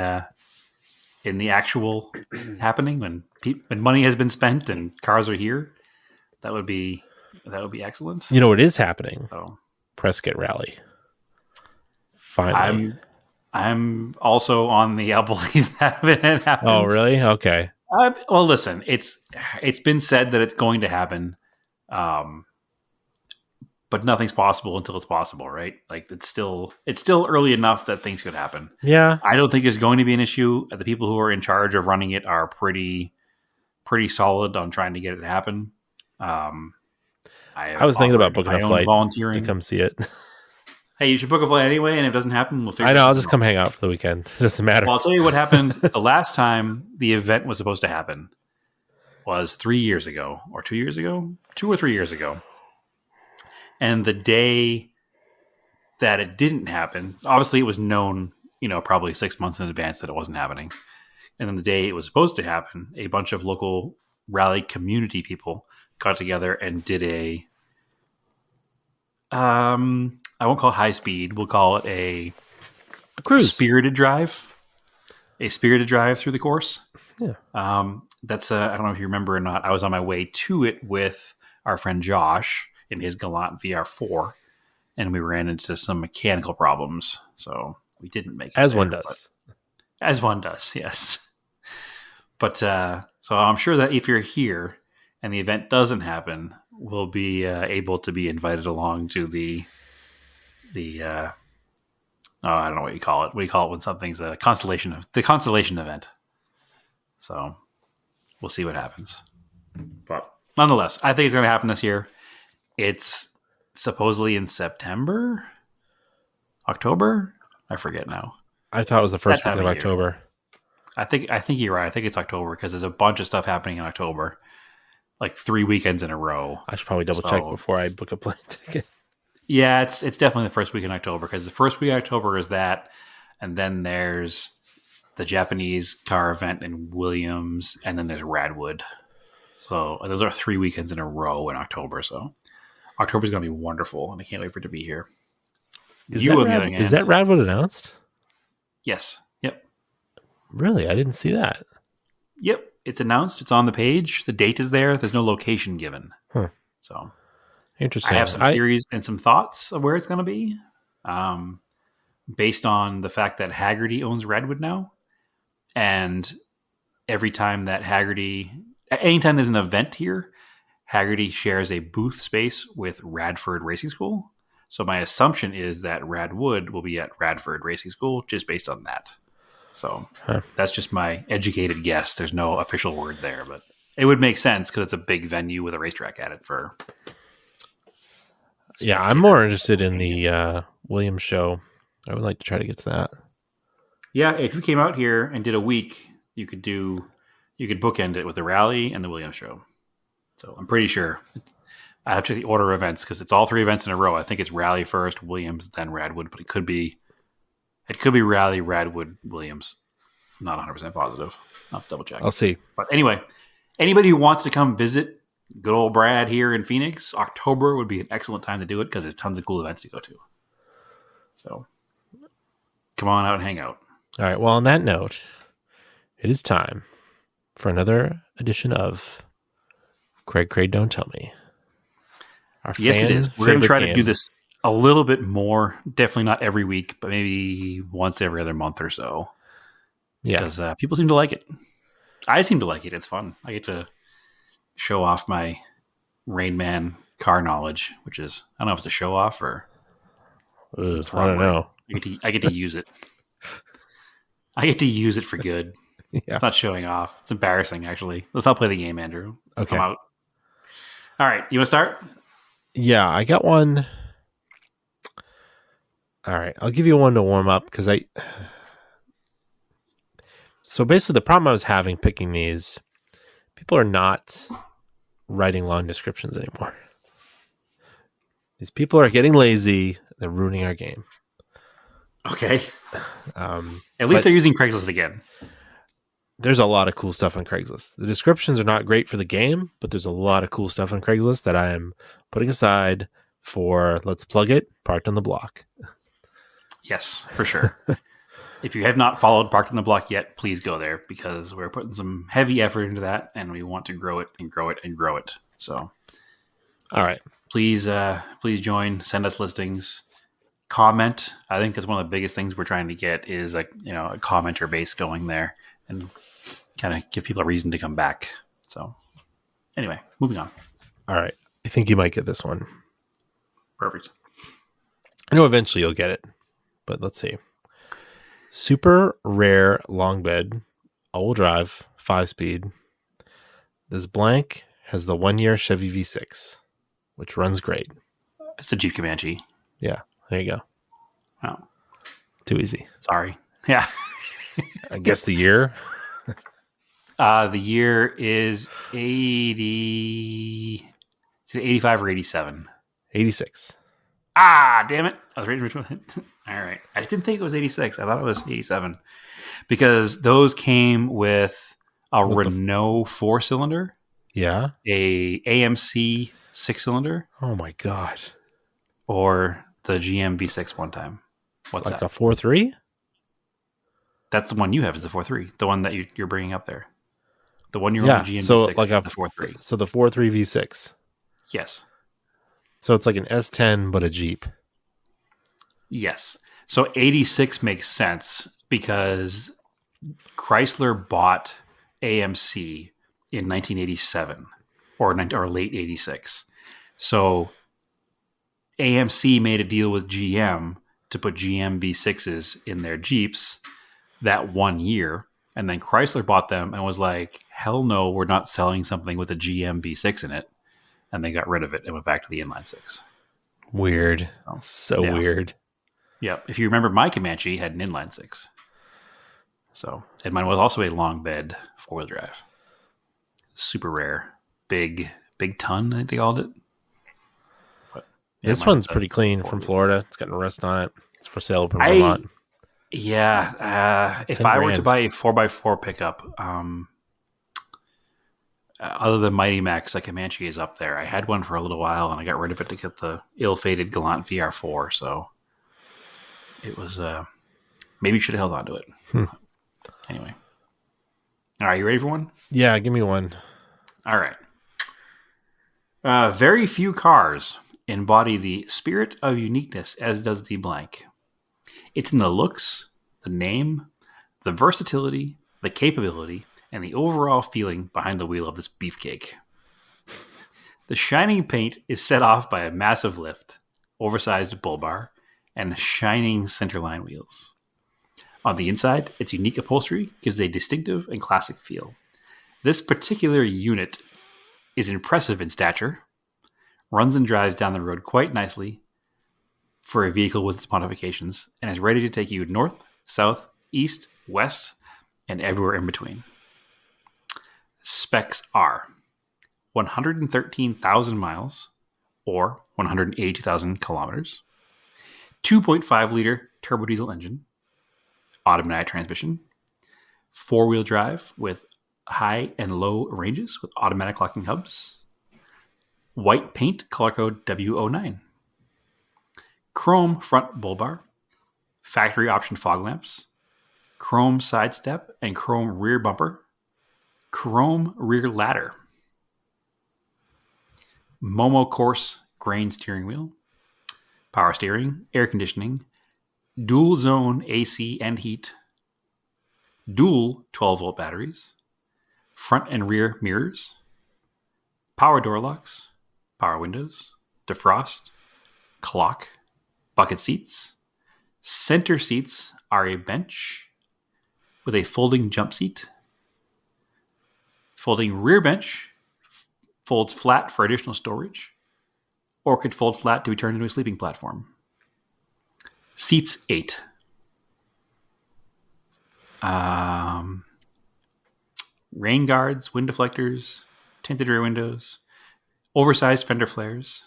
actual happening when money has been spent and cars are here. That would be excellent. You know what is happening? So, Prescott Rally. Finally. I'm also on the I'll believe that when it happens. Oh, really? Okay. Well, listen, it's been said that it's going to happen, but nothing's possible until it's possible, right? Like it's still early enough that things could happen. Yeah, I don't think it's going to be an issue. The people who are in charge of running it are pretty solid on trying to get it to happen. I was thinking about booking a flight to come see it. Hey, you should book a flight anyway, and if it doesn't happen, we'll figure it out. I know, I'll just come hang out for the weekend. It doesn't matter. Well, I'll tell you what happened the last time the event was supposed to happen was 3 years ago, or 2 years ago, 2 or 3 years ago. And the day that it didn't happen, obviously it was known, probably 6 months in advance that it wasn't happening. And then the day it was supposed to happen, a bunch of local rally community people got together and did a I won't call it high speed. We'll call it a cruise, spirited drive. A spirited drive through the course. Yeah. That's I don't know if you remember or not. I was on my way to it with our friend Josh in his Galant VR4, and we ran into some mechanical problems, so we didn't make it. As one does. As one does, yes. But so I'm sure that if you're here and the event doesn't happen, we'll be able to be invited along to the I don't know what you call it. What do you call it when something's the constellation event? So we'll see what happens. But nonetheless, I think it's going to happen this year. It's supposedly in September, October. I forget now. I thought it was the first week of October. I think you're right. I think it's October because there's a bunch of stuff happening in October, like 3 weekends in a row. I should probably double check before I book a plane ticket. Yeah, it's definitely the first week in October because the first week of October is that, and then there's the Japanese car event in Williams, and then there's Radwood. So those are 3 weekends in a row in October. So October is going to be wonderful, and I can't wait for it to be here. Is that Radwood announced? Yes. Yep. Really? I didn't see that. Yep. It's announced. It's on the page. The date is there. There's no location given. Huh. So interesting. I have some theories and some thoughts of where it's going to be, based on the fact that Haggerty owns Radwood now, and every time that anytime there's an event here, Haggerty shares a booth space with Radford Racing School. So my assumption is that Radwood will be at Radford Racing School, just based on that. So that's just my educated guess. There's no official word there, but it would make sense because it's a big venue with a racetrack at it for. Yeah, I'm more interested in the Williams show. I would like to try to get to that. Yeah, if you came out here and did a week, you could bookend it with the rally and the Williams show. So I'm pretty sure. I have to the order of events because it's all 3 events in a row. I think it's rally first, Williams, then Radwood, but it could be It could be Riley Radwood Williams. I'm not 100% positive. I'll have to double check. I'll see. But anyway, anybody who wants to come visit good old Brad here in Phoenix, October would be an excellent time to do it because there's tons of cool events to go to. So come on out and hang out. All right. Well, on that note, it is time for another edition of Craig, Don't Tell Me. Yes, it is. We're going to try to do this a little bit more. Definitely not every week, but maybe once every other month or so. Yeah. Because people seem to like it. I seem to like it. It's fun. I get to show off my Rain Man car knowledge, which is, I don't know if it's a show off or... I don't know. I get to use it. I get to use it for good. Yeah. It's not showing off. It's embarrassing, actually. Let's not play the game, Andrew. Okay. I'm out. All right. You want to start? Yeah, I got one. All right. I'll give you one to warm up because So basically, the problem I was having picking these, people are not writing long descriptions anymore. These people are getting lazy. They're ruining our game. Okay. At least they're using Craigslist again. There's a lot of cool stuff on Craigslist. The descriptions are not great for the game, but there's a lot of cool stuff on Craigslist that I am putting aside for, let's plug it, Parked on the Block. Yes, for sure. If you have not followed Parked on the Block yet, please go there because we're putting some heavy effort into that and we want to grow it and grow it and grow it. So, all right. Please join, send us listings, comment. I think that's one of the biggest things we're trying to get is a commenter base going there and kind of give people a reason to come back. So anyway, moving on. All right. I think you might get this one. Perfect. I know eventually you'll get it, but let's see. Super rare long bed, all-wheel drive, 5-speed. This blank has the 1-year Chevy V6, which runs great. It's a Jeep Comanche. Yeah, there you go. Wow. Too easy. Sorry. Yeah. I guess the year? The year is 80. Is it 85 or 87? 86. Ah, damn it. I was ready to All right. I didn't think it was 86. I thought it was 87 because those came with a Renault 4-cylinder. Yeah. A AMC 6-cylinder. Oh my God. Or the GM V6 one time. What's like that? A 4.3? That's the one you have is the 4.3. The one that you're bringing up there. The one you're on the GM so V6 like the 4.3. So the 4.3 V6. Yes. So it's like an S10, but a Jeep. Yes. So 86 makes sense because Chrysler bought AMC in 1987 or late 86. So AMC made a deal with GM to put GM V6s in their Jeeps that 1 year. And then Chrysler bought them and was like, hell no, we're not selling something with a GM V6 in it. And they got rid of it and went back to the inline six. Weird. So yeah. Weird. Yep. If you remember, my Comanche had an inline six. So, and mine was also a long bed 4-wheel drive. Super rare. Big ton, I think they called it. But, yeah, this one's pretty clean from Florida. It's got a rest on it. It's for sale from Vermont. Yeah. If I were to buy a 4x4 pickup, other than Mighty Max, like Comanche is up there. I had one for a little while and I got rid of it to get the ill-fated Galant VR4. So it was, maybe you should have held on to it. Anyway. All right. You ready for one? Yeah. Give me one. All right. Very few cars embody the spirit of uniqueness as does the blank. It's in the looks, the name, the versatility, the capability, and the overall feeling behind the wheel of this beefcake. The shining paint is set off by a massive lift, oversized bull bar, and shining centerline wheels. On the inside, its unique upholstery gives a distinctive and classic feel. This particular unit is impressive in stature, runs and drives down the road quite nicely for a vehicle with its modifications, and is ready to take you north, south, east, west, and everywhere in between. Specs are 113,000 miles, or 182,000 kilometers, 2.5 liter turbo diesel engine, automatic transmission, 4-wheel drive with high and low ranges with automatic locking hubs, white paint, color code W09, chrome front bull bar, factory option fog lamps, chrome side step and chrome rear bumper, chrome rear ladder, Momo Course grain steering wheel, power steering, air conditioning, dual zone AC and heat, dual 12-volt batteries, front and rear mirrors, power door locks, power windows, defrost, clock, bucket seats. Center seats are a bench with a folding jump seat. Folding rear bench folds flat for additional storage, or could fold flat to be turned into a sleeping platform. Seats 8. Rain guards, wind deflectors, tinted rear windows, oversized fender flares,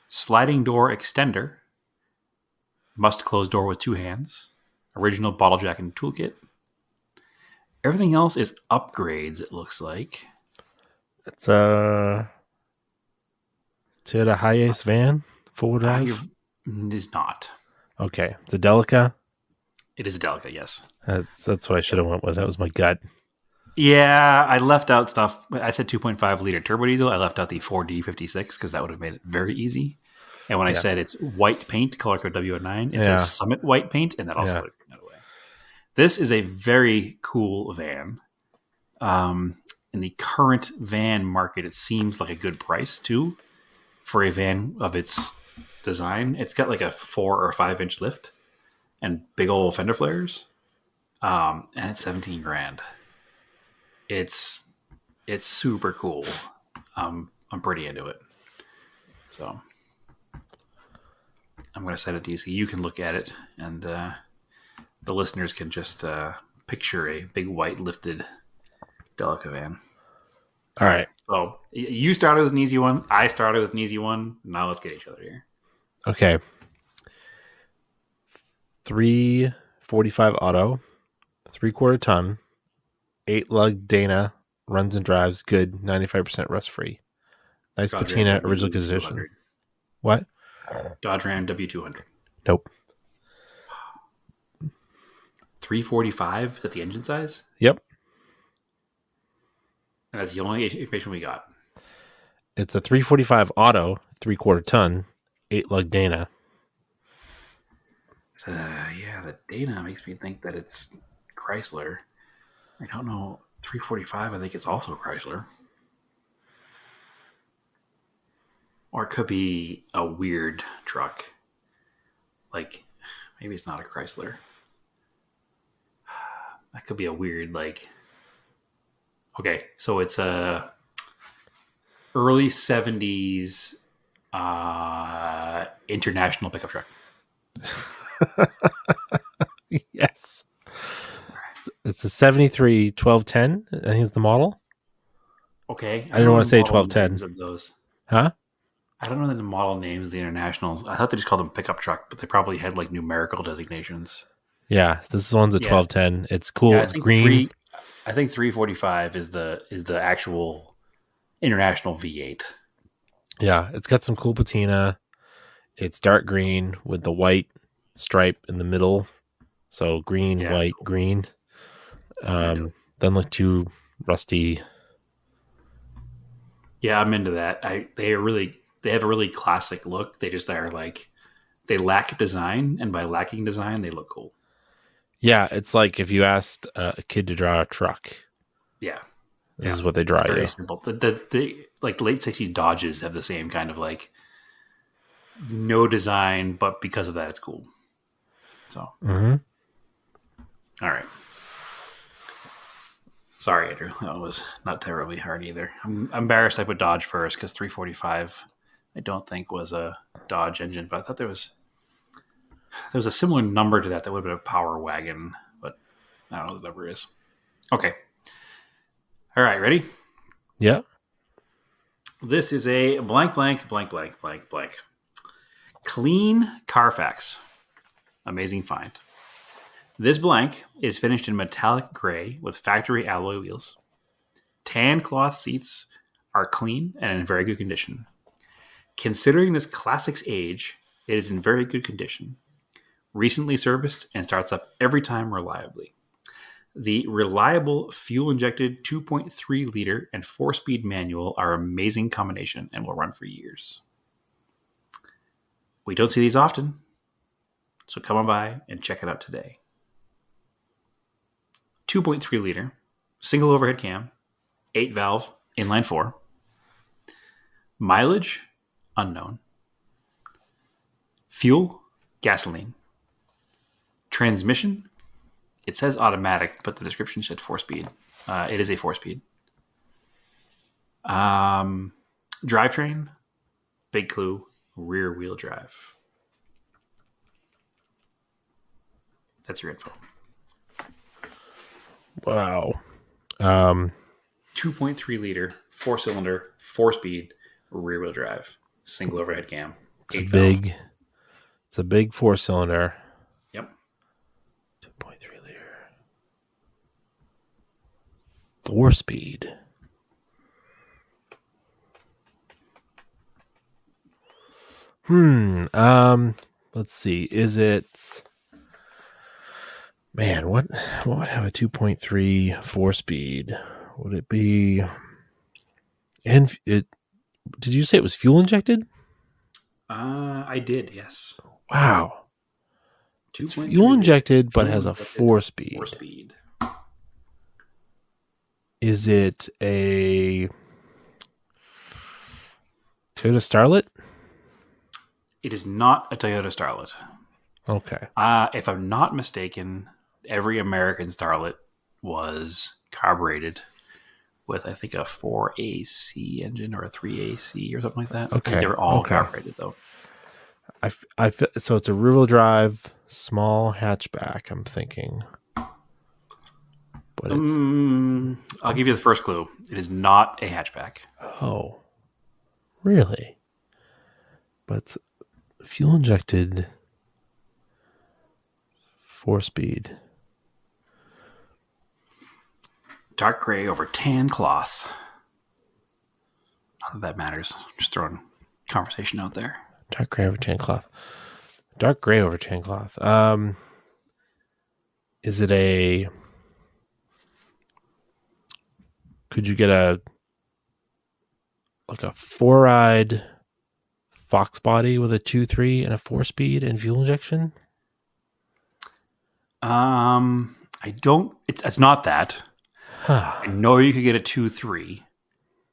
sliding door extender, must close door with 2 hands, original bottle jack and toolkit. Everything else is upgrades, it looks like. It's a Hi-Ace van, 4-wheel drive? It is not. Okay. It's a Delica? It is a Delica, yes. That's what I should have went with. That was my gut. Yeah, I left out stuff. I said 2.5 liter turbo diesel. I left out the 4D56 because that would have made it very easy. And when I said it's white paint, color code W09, it says Summit white paint, and that also would have given it away. This is a very cool van. In the current van market, it seems like a good price too for a van of its design. It's got like a 4 or 5 inch lift and big old fender flares, and it's $17,000. It's super cool. I'm pretty into it. So I'm going to send it to you so you can look at it, and the listeners can just picture a big white lifted Delica van. All right. So you started with an easy one. I started with an easy one. Now let's get each other here. Okay. 345 auto, 3/4 ton, 8-lug Dana, runs and drives good, 95% rust free. Nice Dodge patina, Ram original W200. condition. What? Dodge Ram W200. Nope. 345 at the engine size? Yep. And that's the only information we got. It's a 345 auto, 3/4 ton, 8-lug Dana. Yeah, the Dana makes me think that it's Chrysler. I don't know. 345, I think it's also Chrysler. Or it could be a weird truck. Like, maybe it's not a Chrysler. That could be a weird, like... Okay, so it's a early 70s international pickup truck. Yes. It's a 73 1210, I think is the model. Okay. I didn't want to say the model 1210. names of those. Huh? I don't know the model names of the internationals. I thought they just called them pickup truck, but they probably had like numerical designations. Yeah, this one's a 1210. It's cool. Yeah, it's green. I think 345 is the actual international V8. Yeah, it's got some cool patina. It's dark green with the white stripe in the middle. So green, white, cool. Green. Doesn't look too rusty. Yeah, I'm into that. They have a really classic look. They just are like, they lack design, and by lacking design, they look cool. Yeah, it's like if you asked a kid to draw a truck. Yeah, this is what they draw. It's very simple. The like late '60s Dodges have the same kind of like no design, but because of that, it's cool. So, all right. Sorry, Andrew. That was not terribly hard either. I'm embarrassed I put Dodge first because 345 I don't think was a Dodge engine, but I thought there was a similar number to that would have been a Power Wagon, but I don't know what the number is. Okay. All right, ready? Yeah. This is a blank. Clean Carfax. Amazing find. This blank is finished in metallic gray with factory alloy wheels. Tan cloth seats are clean and in very good condition. Considering this classic's age, it is in very good condition. Recently serviced and starts up every time reliably. The reliable fuel-injected 2.3 liter and 4-speed manual are an amazing combination and will run for years. We don't see these often, so come on by and check it out today. 2.3 liter, single overhead cam, 8 valve, inline 4. Mileage, unknown. Fuel, gasoline. Transmission, it says automatic, but the description said 4-speed. It is a 4-speed. Drivetrain, big clue, rear wheel drive. That's your info. Wow. 2.3 liter, 4-cylinder, 4-speed, rear wheel drive, single overhead cam. It's a big 4-cylinder. Yep. 2.3 liter. 4-speed. Let's see. Is it, man, what would have a 2.3 4-speed? Would it be, and it, did you say it was fuel injected? I did, yes. Wow. It's fuel injected, but has a 4-speed. 4-speed. Is it a Toyota Starlet? It is not a Toyota Starlet. Okay. If I'm not mistaken, every American Starlet was carbureted with, I think, a 4AC engine or a 3AC or something like that. Okay. They were all carbureted, though. So it's a rear-wheel drive, small hatchback, I'm thinking. But it's... I'll give you the first clue. It is not a hatchback. Oh. Really? But fuel-injected 4-speed. Dark gray over tan cloth. Not that that matters. Just throwing conversation out there. Dark gray over tan cloth. Dark gray over tan cloth. Is it a... Could you get a 4-ride Fox body with a 2.3 and a 4-speed and fuel injection? I don't. It's not that. I know you could get a 2.3.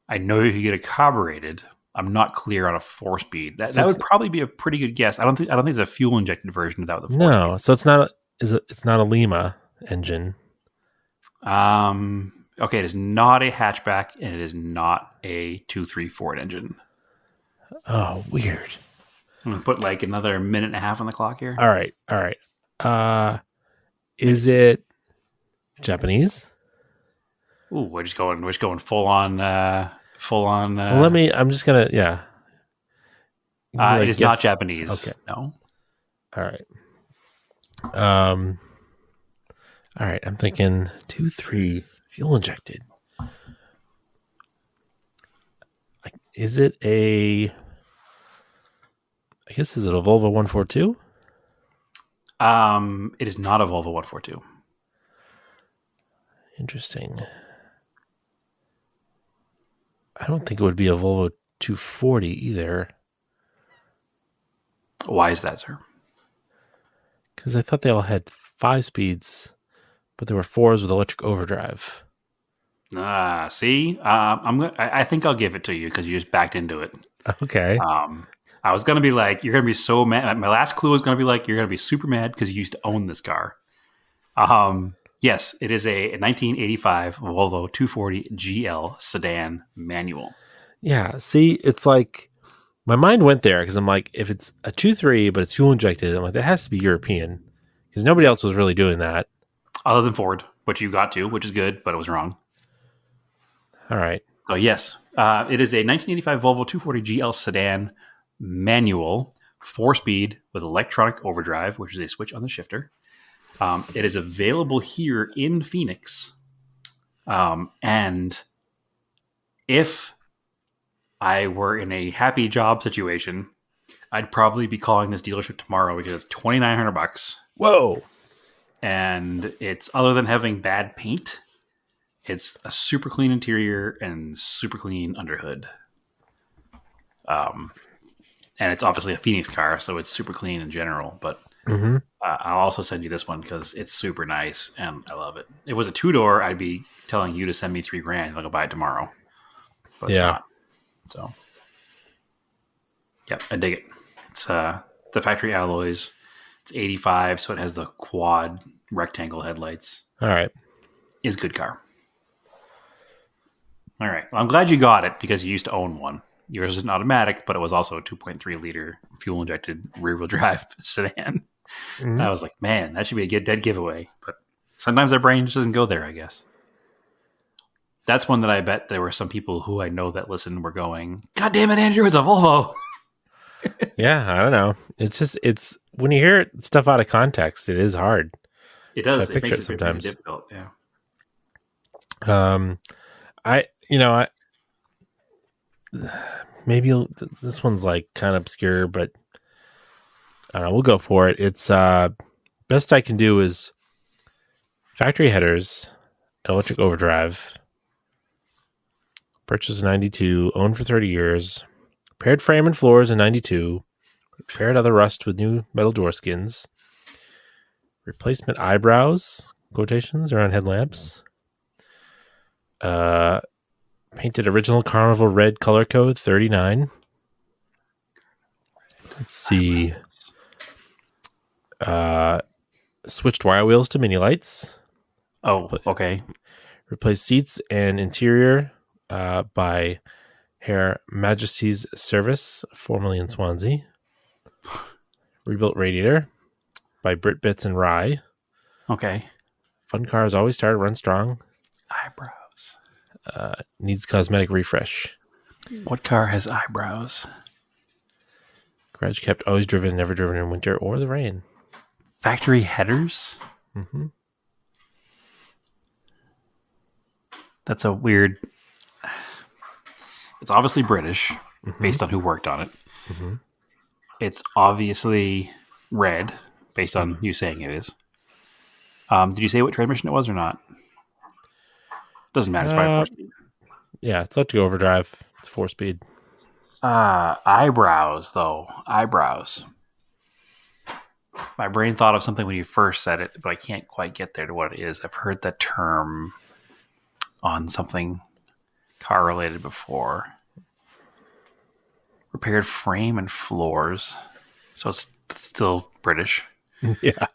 I know you could get a carbureted. I'm not clear on a 4-speed. That would probably be a pretty good guess. I don't think it's a fuel injected version of that with a 4-speed. No, so it's not. It's not a Lima engine. Okay, it is not a hatchback, and it is not a 2.3 Ford engine. Oh, weird. I'm gonna put like another minute and a half on the clock here. All right. Is it Japanese? Ooh, we're just going full on. Well, I'm just gonna. Yeah. It is not Japanese. Okay. No. All right. All right. I'm thinking 2.3 fuel injected. Is it a? I guess is it a Volvo 142? It is not a Volvo 142. Interesting. I don't think it would be a Volvo 240 either. Why is that, sir? Because I thought they all had 5 speeds, but there were 4s with electric overdrive. See, I think I'll give it to you because you just backed into it. Okay. I was gonna be like, you're gonna be so mad. My last clue was gonna be like, you're gonna be super mad because you used to own this car. Yes, it is a 1985 Volvo 240 GL sedan manual. Yeah. See, it's like my mind went there because I'm like, if it's a 2.3 but it's fuel injected, I'm like, that has to be European because nobody else was really doing that other than Ford, which you got to, which is good, but it was wrong. All right. So yes, it is a 1985 Volvo 240 GL sedan manual, 4-speed with electronic overdrive, which is a switch on the shifter. It is available here in Phoenix. And if I were in a happy job situation, I'd probably be calling this dealership tomorrow because it's $2,900. Whoa. And it's, other than having bad paint, it's a super clean interior and super clean underhood. And it's obviously a Phoenix car, so it's super clean in general. But I'll also send you this one because it's super nice and I love it. If it was a 2-door, I'd be telling you to send me $3,000 and I'll go buy it tomorrow. But it's not. So, yep, I dig it. It's the factory alloys. It's 85, so it has the quad rectangle headlights. All right. Is a good car. All right. Well, I'm glad you got it because you used to own one. Yours is an automatic, but it was also a 2.3 liter fuel injected rear wheel drive sedan. And I was like, man, that should be a dead giveaway. But sometimes our brain just doesn't go there, I guess. That's one that I bet there were some people who I know that listen were going, God damn it, Andrew, it's a Volvo. Yeah, I don't know. It's when you hear stuff out of context, it is hard. It does. So I it makes picture it sometimes difficult. Yeah. Maybe this one's like kind of obscure, but I don't know. We'll go for it. It's best I can do is factory headers, electric overdrive, purchased in 92, owned for 30 years, repaired frame and floors in 92, repaired other rust with new metal door skins, replacement eyebrows, quotations around headlamps, painted original Carnival red color code 39. Let's see. Switched wire wheels to mini lights. Oh, okay. Replaced seats and interior by Her Majesty's Service, formerly in Swansea. Rebuilt radiator by Brit Bits and Rye. Okay. Fun cars always start, run strong. Eyebrows. Needs cosmetic refresh. What car has eyebrows? Garage kept, always driven, never driven in winter or the rain. Factory headers? Mm-hmm. That's a weird... It's obviously British, based on who worked on it. Mm-hmm. It's obviously red, based on you saying it is. Did you say what transmission it was or not? Doesn't matter. It's probably 4-speed. Yeah, it's electric overdrive. It's 4-speed. Eyebrows, though. Eyebrows. My brain thought of something when you first said it, but I can't quite get there to what it is. I've heard that term on something car-related before. Repaired frame and floors. So it's still British. Yeah.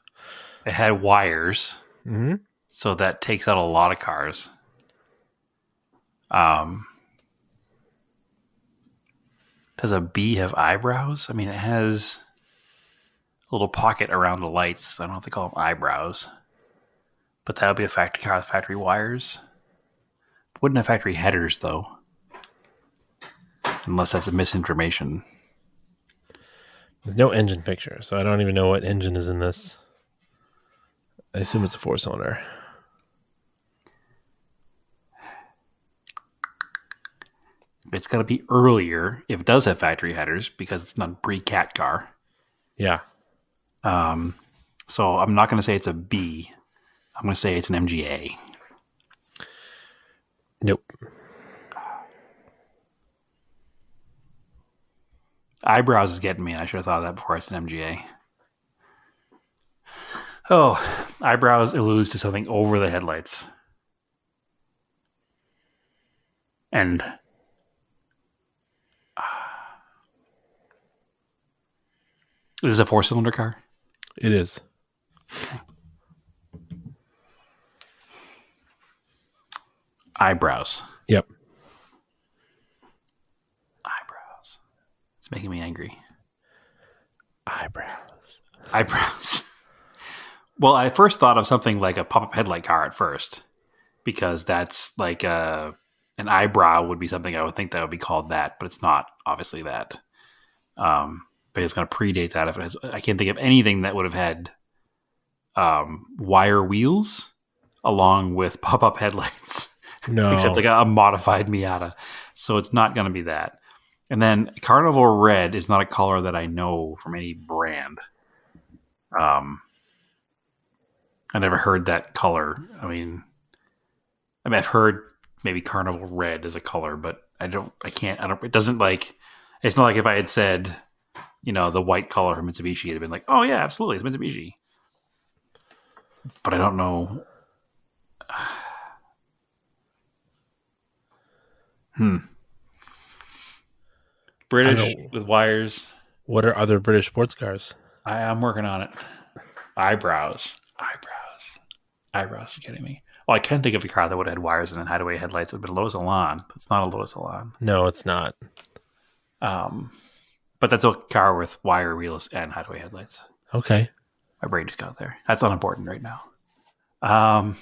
It had wires. Mm-hmm. So that takes out a lot of cars. Does a bee have eyebrows? I mean, it has a little pocket around the lights. I don't know if they call them eyebrows. But that would be a factory car with factory wires. Wouldn't have factory headers, though. Unless that's a misinformation. There's no engine picture, so I don't even know what engine is in this. I assume it's a 4-cylinder. It's got to be earlier if it does have factory headers because it's not a pre-cat car. Yeah. So I'm not going to say it's a B. I'm going to say it's an MGA. Nope. Eyebrows is getting me. I should have thought of that before I said MGA. Oh, eyebrows alludes to something over the headlights. And this is a 4-cylinder car? It is. Eyebrows. Yep. Eyebrows. It's making me angry. Eyebrows. Well, I first thought of something like a pop-up headlight car at first, because that's like an eyebrow would be something I would think that would be called that, but it's not obviously that. But it's going to predate that. If it has, I can't think of anything that would have had wire wheels along with pop-up headlights. No. Except like a modified Miata. So it's not going to be that. And then Carnival Red is not a color that I know from any brand. I never heard that color. I mean, I've heard maybe Carnival Red as a color, but it doesn't like, it's not like if I had said, the white color from Mitsubishi, it'd have been like, oh yeah, absolutely, it's Mitsubishi. But I don't know. British with wires. What are other British sports cars? I'm working on it. Eyebrows. You're kidding me. Well, I can't think of a car that would have had wires and hideaway headlights. It would have been Lotus Elan, but it's not a Lotus Elan. No, it's not. But that's a car with wire wheels and hideaway headlights. Okay. My brain just got there. That's unimportant right now.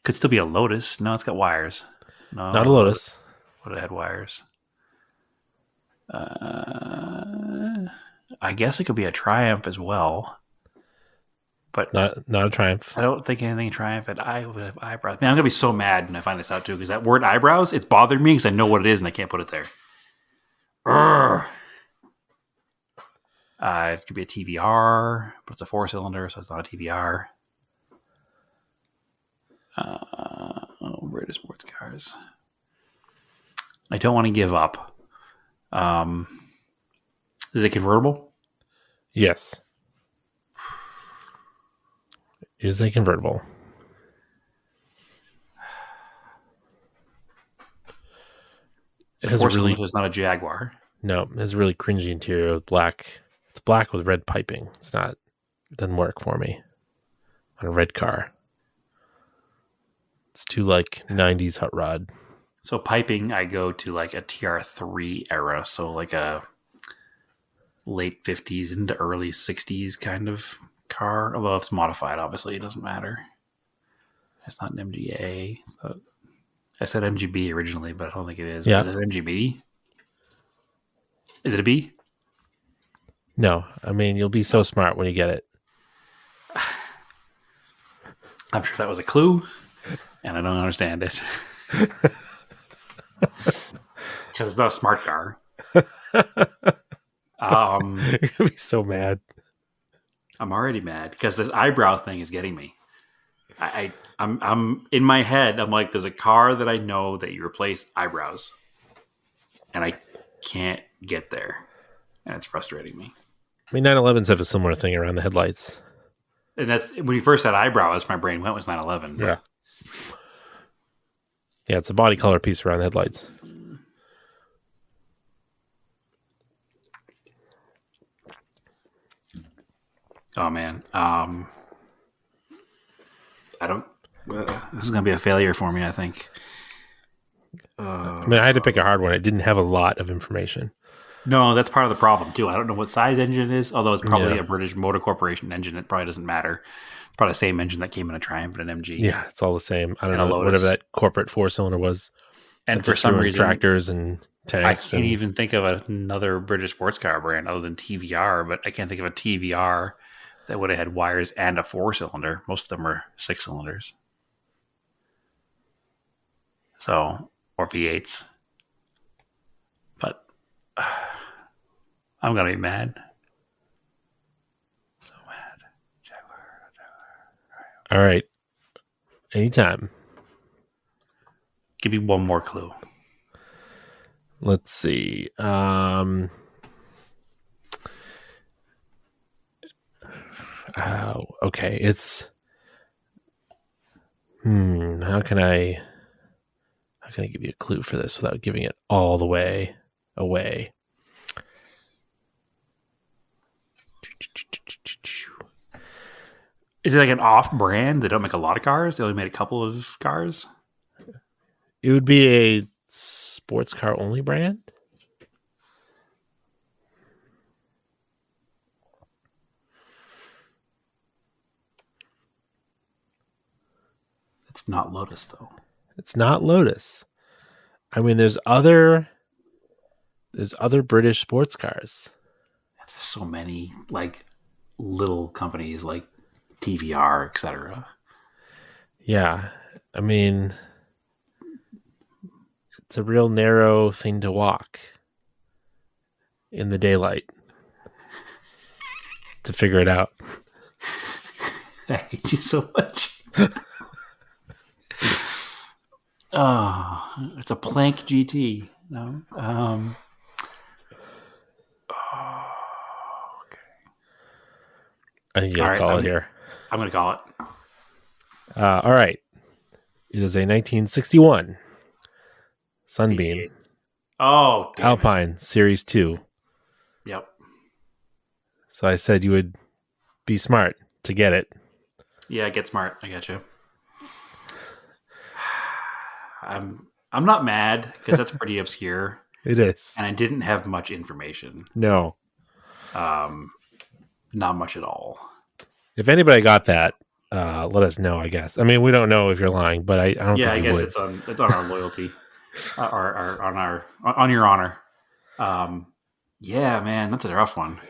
Could still be a Lotus. No, it's got wires. No, not a Lotus. Would have had wires. I guess it could be a Triumph as well, but not a Triumph. I don't think anything Triumph would have eyebrows. Man, I'm gonna be so mad when I find this out too, because that word eyebrows, it's bothered me because I know what it is and I can't put it there. It could be a TVR, but it's a 4-cylinder, so it's not a TVR. British sports cars. I don't want to give up. Is it convertible? Yes. It is a convertible. It has it's not a Jaguar. No, it has a really cringy interior with black. It's black with red piping. It doesn't work for me on a red car. It's too like 90s hot rod. So piping, I go to like a TR3 era. So like a late 50s into early 60s kind of car. Although if it's modified, obviously it doesn't matter. It's not an MGA. I said MGB originally, but I don't think it is. Yeah. Is it MGB? Is it a B? No. I mean, you'll be so smart when you get it. I'm sure that was a clue, and I don't understand it. Because it's not a smart car. You're going to be so mad. I'm already mad because this eyebrow thing is getting me. I'm in my head. I'm like, there's a car that I know that you replace eyebrows, and I can't get there, and it's frustrating me. I mean, 911s have a similar thing around the headlights. And that's when you first said eyebrows, my brain went was 911. Yeah. Yeah, it's a body color piece around the headlights. Oh man, this is gonna be a failure for me, I think. I mean, I had to pick a hard one. It didn't have a lot of information. No, that's part of the problem too. I don't know what size engine it is, although it's probably a British Motor Corporation engine. It probably doesn't matter. It's probably the same engine that came in a Triumph and an MG. Yeah, it's all the same. I don't know, whatever that corporate 4-cylinder was. And for some reason, tractors and tanks. I can't even think of another British sports car brand other than TVR, but I can't think of a TVR that would have had wires and a 4-cylinder. Most of them are 6-cylinders. So, or V8s. But I'm going to be mad. So mad. Jaguar. All right. Anytime. Give me one more clue. Let's see. Okay. It's how can I give you a clue for this without giving it all the way away? Is it like an off brand? They don't make a lot of cars. They only made a couple of cars. It would be a sports car only brand. It's not Lotus, though. It's not Lotus. I mean, there's other British sports cars. There's so many. Like, little companies like TVR, etc. Yeah. I mean, it's a real narrow thing to walk in the daylight to figure it out. I hate you so much. Oh, it's a Plank GT. No. I think you gotta call it here. I'm going to call it. All right. It is a 1961 Sunbeam PCH. Oh, damn Alpine it. Series 2. Yep. So I said you would be smart to get it. Yeah, get smart. I got you. I'm not mad because that's pretty obscure, It is. and I didn't have much information. No. Not much at all. If anybody got that, let us know, I guess. I mean, we don't know if you're lying, but I don't Yeah, think I you guess would. it's on our loyalty, on your honor. Yeah, man, that's a rough one.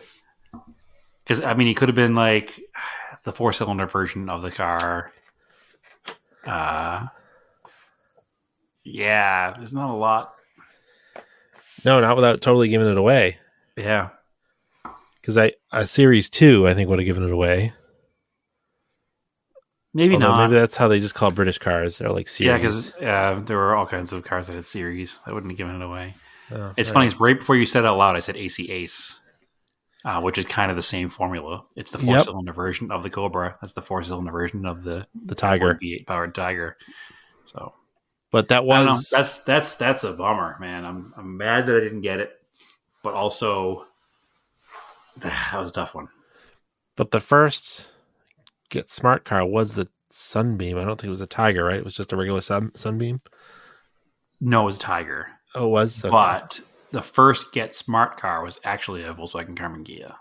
Because I mean, he could have been like the 4-cylinder version of the car. Yeah, there's not a lot. No, not without totally giving it away. Yeah, Because a Series 2, I think, would have given it away. maybe Although not. maybe that's how they just call British cars. They're like series. Yeah, because there were all kinds of cars that had series. I wouldn't have given it away. Oh, It's all funny. right. It's right before you said it out loud, I said AC Ace, which is kind of the same formula. It's the 4-cylinder version of the Cobra. That's the 4-cylinder version of the Tiger. V8 powered Tiger. So, But that I don't know. was... That's a bummer, man. I'm mad that I didn't get it, but also that was a tough one. But the first Get Smart car was the Sunbeam. I don't think it was a Tiger, right? It was just a regular Sunbeam. No, it was Tiger. Oh, it was? Okay. But the first Get Smart car was actually a Volkswagen Carmen Ghia.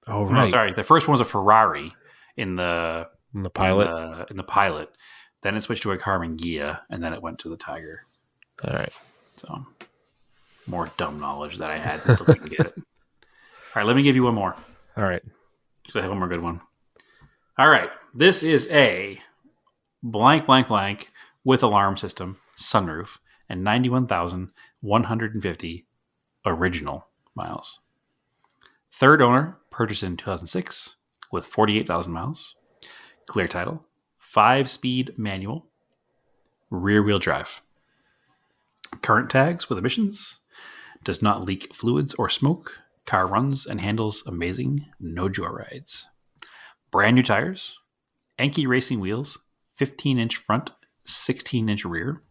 Oh, No, right. sorry. The first one was a Ferrari in the Pilot. In the Pilot. Then it switched to a Carmen Ghia, and then it went to the Tiger. All right. So, more dumb knowledge that I had until I could get it. All right, let me give you one more. All right. Because I have one more good one. All right. This is a blank, blank, blank with alarm system, sunroof, and 91,150 original miles. Third owner, purchased in 2006 with 48,000 miles. Clear title, 5-speed manual, rear-wheel drive. Current tags with emissions, does not leak fluids or smoke. Car runs and handles amazing, no joyrides. Brand new tires, Enki racing wheels, 15-inch front, 16-inch rear.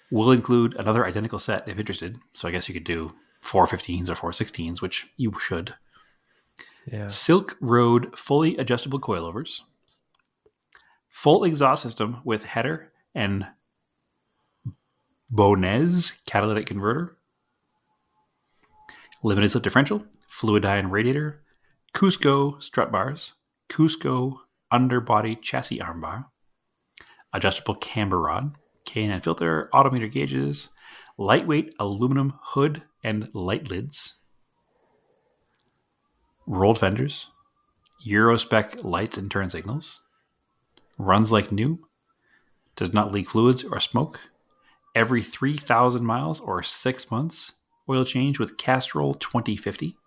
Will include another identical set if interested. So I guess you could do 415s or 416s, which you should. Yeah. Silk Road fully adjustable coilovers. Full exhaust system with header and Bonez catalytic converter. Limited slip differential, fluidine radiator, Cusco strut bars, Cusco underbody chassis armbar, adjustable camber rod, K&N filter, autometer gauges, lightweight aluminum hood and light lids, rolled fenders, Euro spec lights and turn signals, runs like new, does not leak fluids or smoke, every 3,000 miles or 6 months, oil change with Castrol 2050,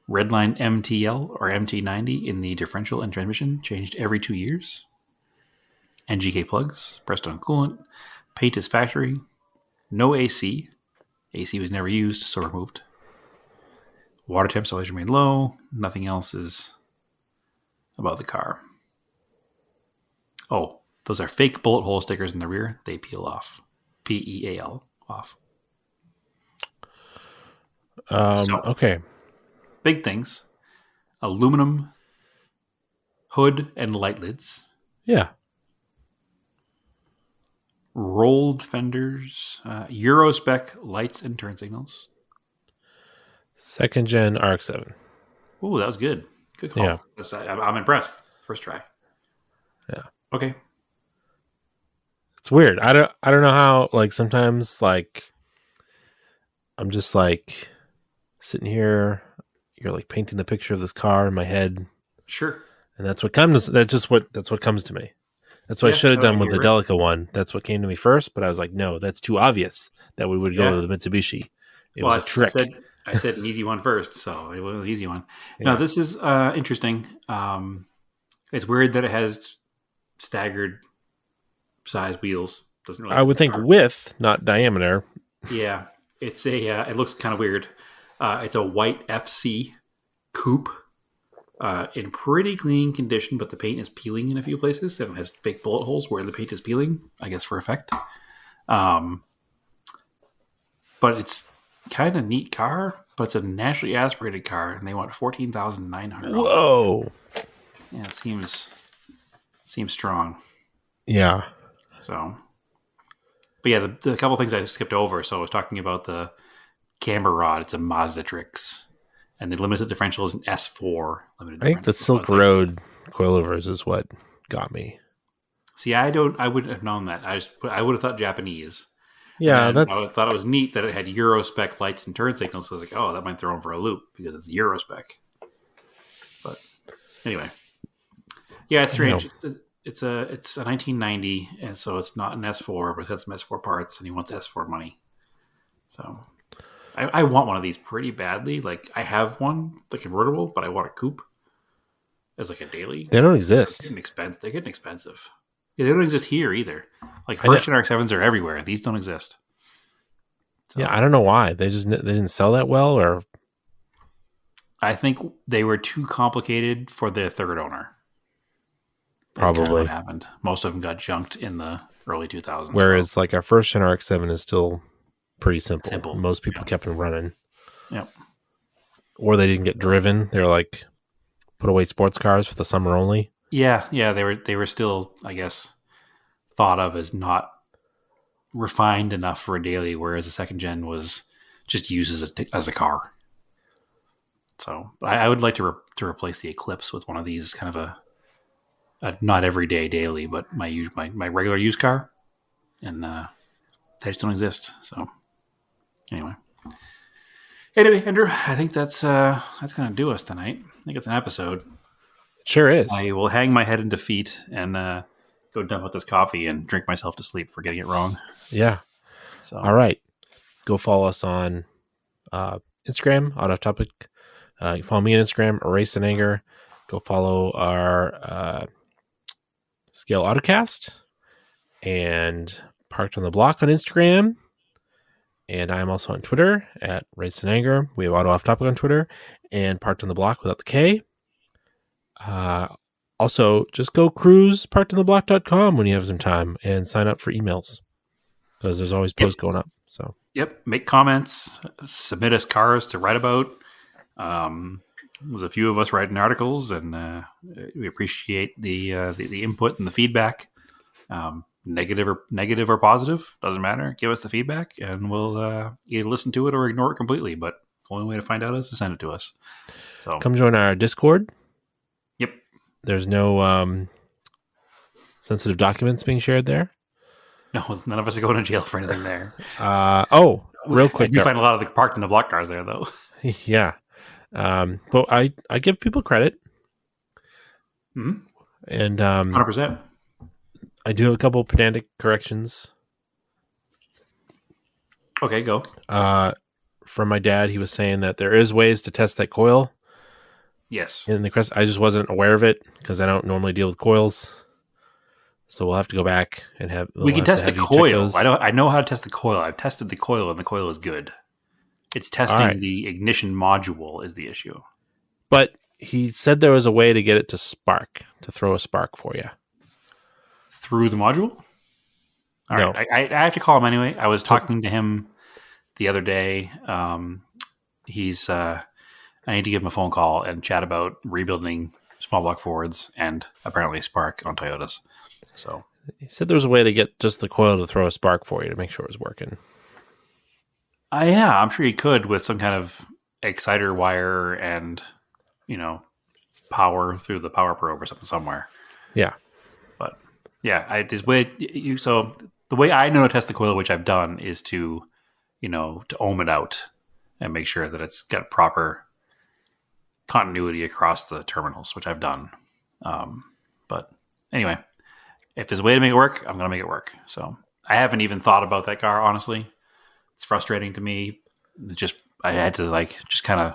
Redline MTL or MT90 in the differential and transmission, changed every 2 years. NGK plugs, Prestone coolant, paint is factory, no AC. AC was never used, so removed. Water temps always remain low. Nothing else is about the car. Oh, those are fake bullet hole stickers in the rear. They peel off. PEAL off. Okay. Big things. Aluminum hood and light lids. Yeah. Rolled fenders. Euro spec lights and turn signals. Second gen RX-7. Ooh, that was good. Good call. Yeah. I'm impressed. First try. Yeah. Okay. It's weird. I don't know how, like, sometimes, like, I'm just like sitting here, you're like painting the picture of this car in my head, Sure. and that's what comes. That's what comes to me. That's what I should have done with the Delica one. That's what came to me first, but I was like, no, that's too obvious that we would go with the Mitsubishi. It was a trick. I said an easy one first, so it was an easy one. Yeah. No, this is interesting. It's weird that it has staggered size wheels. Doesn't really. I would think width, not diameter. Yeah, it's it looks kind of weird. It's a white FC coupe in pretty clean condition, but the paint is peeling in a few places, and it has big bullet holes where the paint is peeling, I guess for effect. But it's kind of neat car, but it's a naturally aspirated car, and they want $14,900. Whoa! Yeah, it seems strong. Yeah. So, but yeah, the couple things I skipped over. So I was talking about the camber rod. It's a Mazda Trix, and the limited differential is an S4 limited. I think the Silk Road coilovers is what got me. See, I wouldn't have known that. I would have thought Japanese. Yeah, I thought it was neat that it had Euro spec lights and turn signals. So I was like, oh, that might throw them for a loop because it's Euro spec. But anyway, yeah, it's strange. It's a 1990, and so it's not an S4, but it's got some S4 parts, and he wants S4 money. So I want one of these pretty badly. Like I have one, the convertible, but I want a coupe as like a daily. They don't exist. They're getting expensive. Yeah, they don't exist here either. Like first gen RX-7s are everywhere. These don't exist. So, yeah, I don't know why. They didn't sell that well, or I think they were too complicated for their third owner. That's probably kind of what happened. Most of them got junked in the early 2000s. Whereas like our first gen RX-7 is still pretty simple. Most people kept them running. Yep. Or they didn't get driven. They were like put away sports cars for the summer only. Yeah, they were still, I guess, thought of as not refined enough for a daily, whereas the second gen was just used as a car. So I would like to replace the Eclipse with one of these, kind of a not everyday daily, but my regular used car, and they just don't exist. So anyway, Andrew, I think that's gonna do us tonight. I think it's an episode. Sure is. I will hang my head in defeat and go dump out this coffee and drink myself to sleep for getting it wrong. Yeah. So all right, go follow us on Instagram, Out of Topic. You can follow me on Instagram, Erase and Anger. Go follow our Scale Autocast and Parked on the Block on Instagram. And I'm also on Twitter at Race and Anger. We have Auto Off Topic on Twitter and Parked on the Block without the K. Also, just go cruise parkedontheblock.com when you have some time and sign up for emails because there's always posts going up. So make comments, submit us cars to write about. There's a few of us writing articles, and we appreciate the input and the feedback. Negative or positive, doesn't matter. Give us the feedback, and we'll either listen to it or ignore it completely. But the only way to find out is to send it to us. So come join our Discord. Yep. There's no sensitive documents being shared there. No, none of us are going to jail for anything there. Real quick. You find a lot of the Parked in the Block cars there, though. Yeah. But I give people credit. Mm-hmm. And 100%. I do have a couple pedantic corrections. Okay, go. From my dad, he was saying that there is ways to test that coil. Yes. In the Crest, I just wasn't aware of it because I don't normally deal with coils. So we'll have to go back and have. We can test the coil. I know how to test the coil. I've tested the coil, and the coil is good. It's testing the ignition module is the issue. But he said there was a way to get it to spark, to throw a spark for you. Through the module? All right. I have to call him anyway. I was talking to him the other day. I need to give him a phone call and chat about rebuilding small block Fords and apparently spark on Toyotas. So he said there was a way to get just the coil to throw a spark for you to make sure it was working. Yeah, I'm sure he could with some kind of exciter wire and, power through the power probe or something somewhere. Yeah. But yeah, so the way I know to test the coil, which I've done, is to ohm it out and make sure that it's got proper continuity across the terminals, which I've done. But anyway, if there's a way to make it work, I'm going to make it work. So I haven't even thought about that car, honestly. It's frustrating to me. I had to just kind of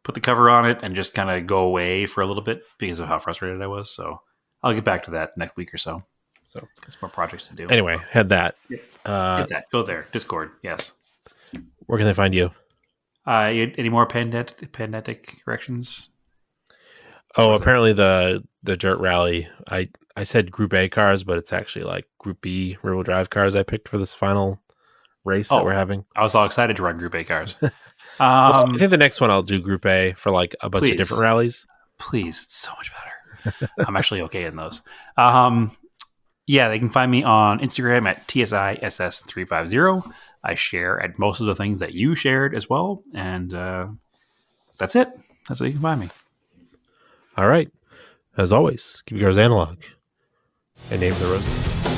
put the cover on it and just kind of go away for a little bit because of how frustrated I was. So I'll get back to that next week or so. So it's more projects to do. Anyway, had that. Get that. Go there. Discord. Yes. Where can they find you? Any more pandetic corrections? Oh, apparently the dirt rally. I said Group A cars, but it's actually like Group B rear-wheel drive cars I picked for this final race that we're having. I was all excited to run Group A cars. I think the next one I'll do Group A for like a bunch of different rallies. Please, it's so much better. I'm actually okay in those. Yeah, they can find me on Instagram at TSISS350. I share at most of the things that you shared as well. And that's it. That's where you can find me. All right. As always, keep your cars analog and name the roses.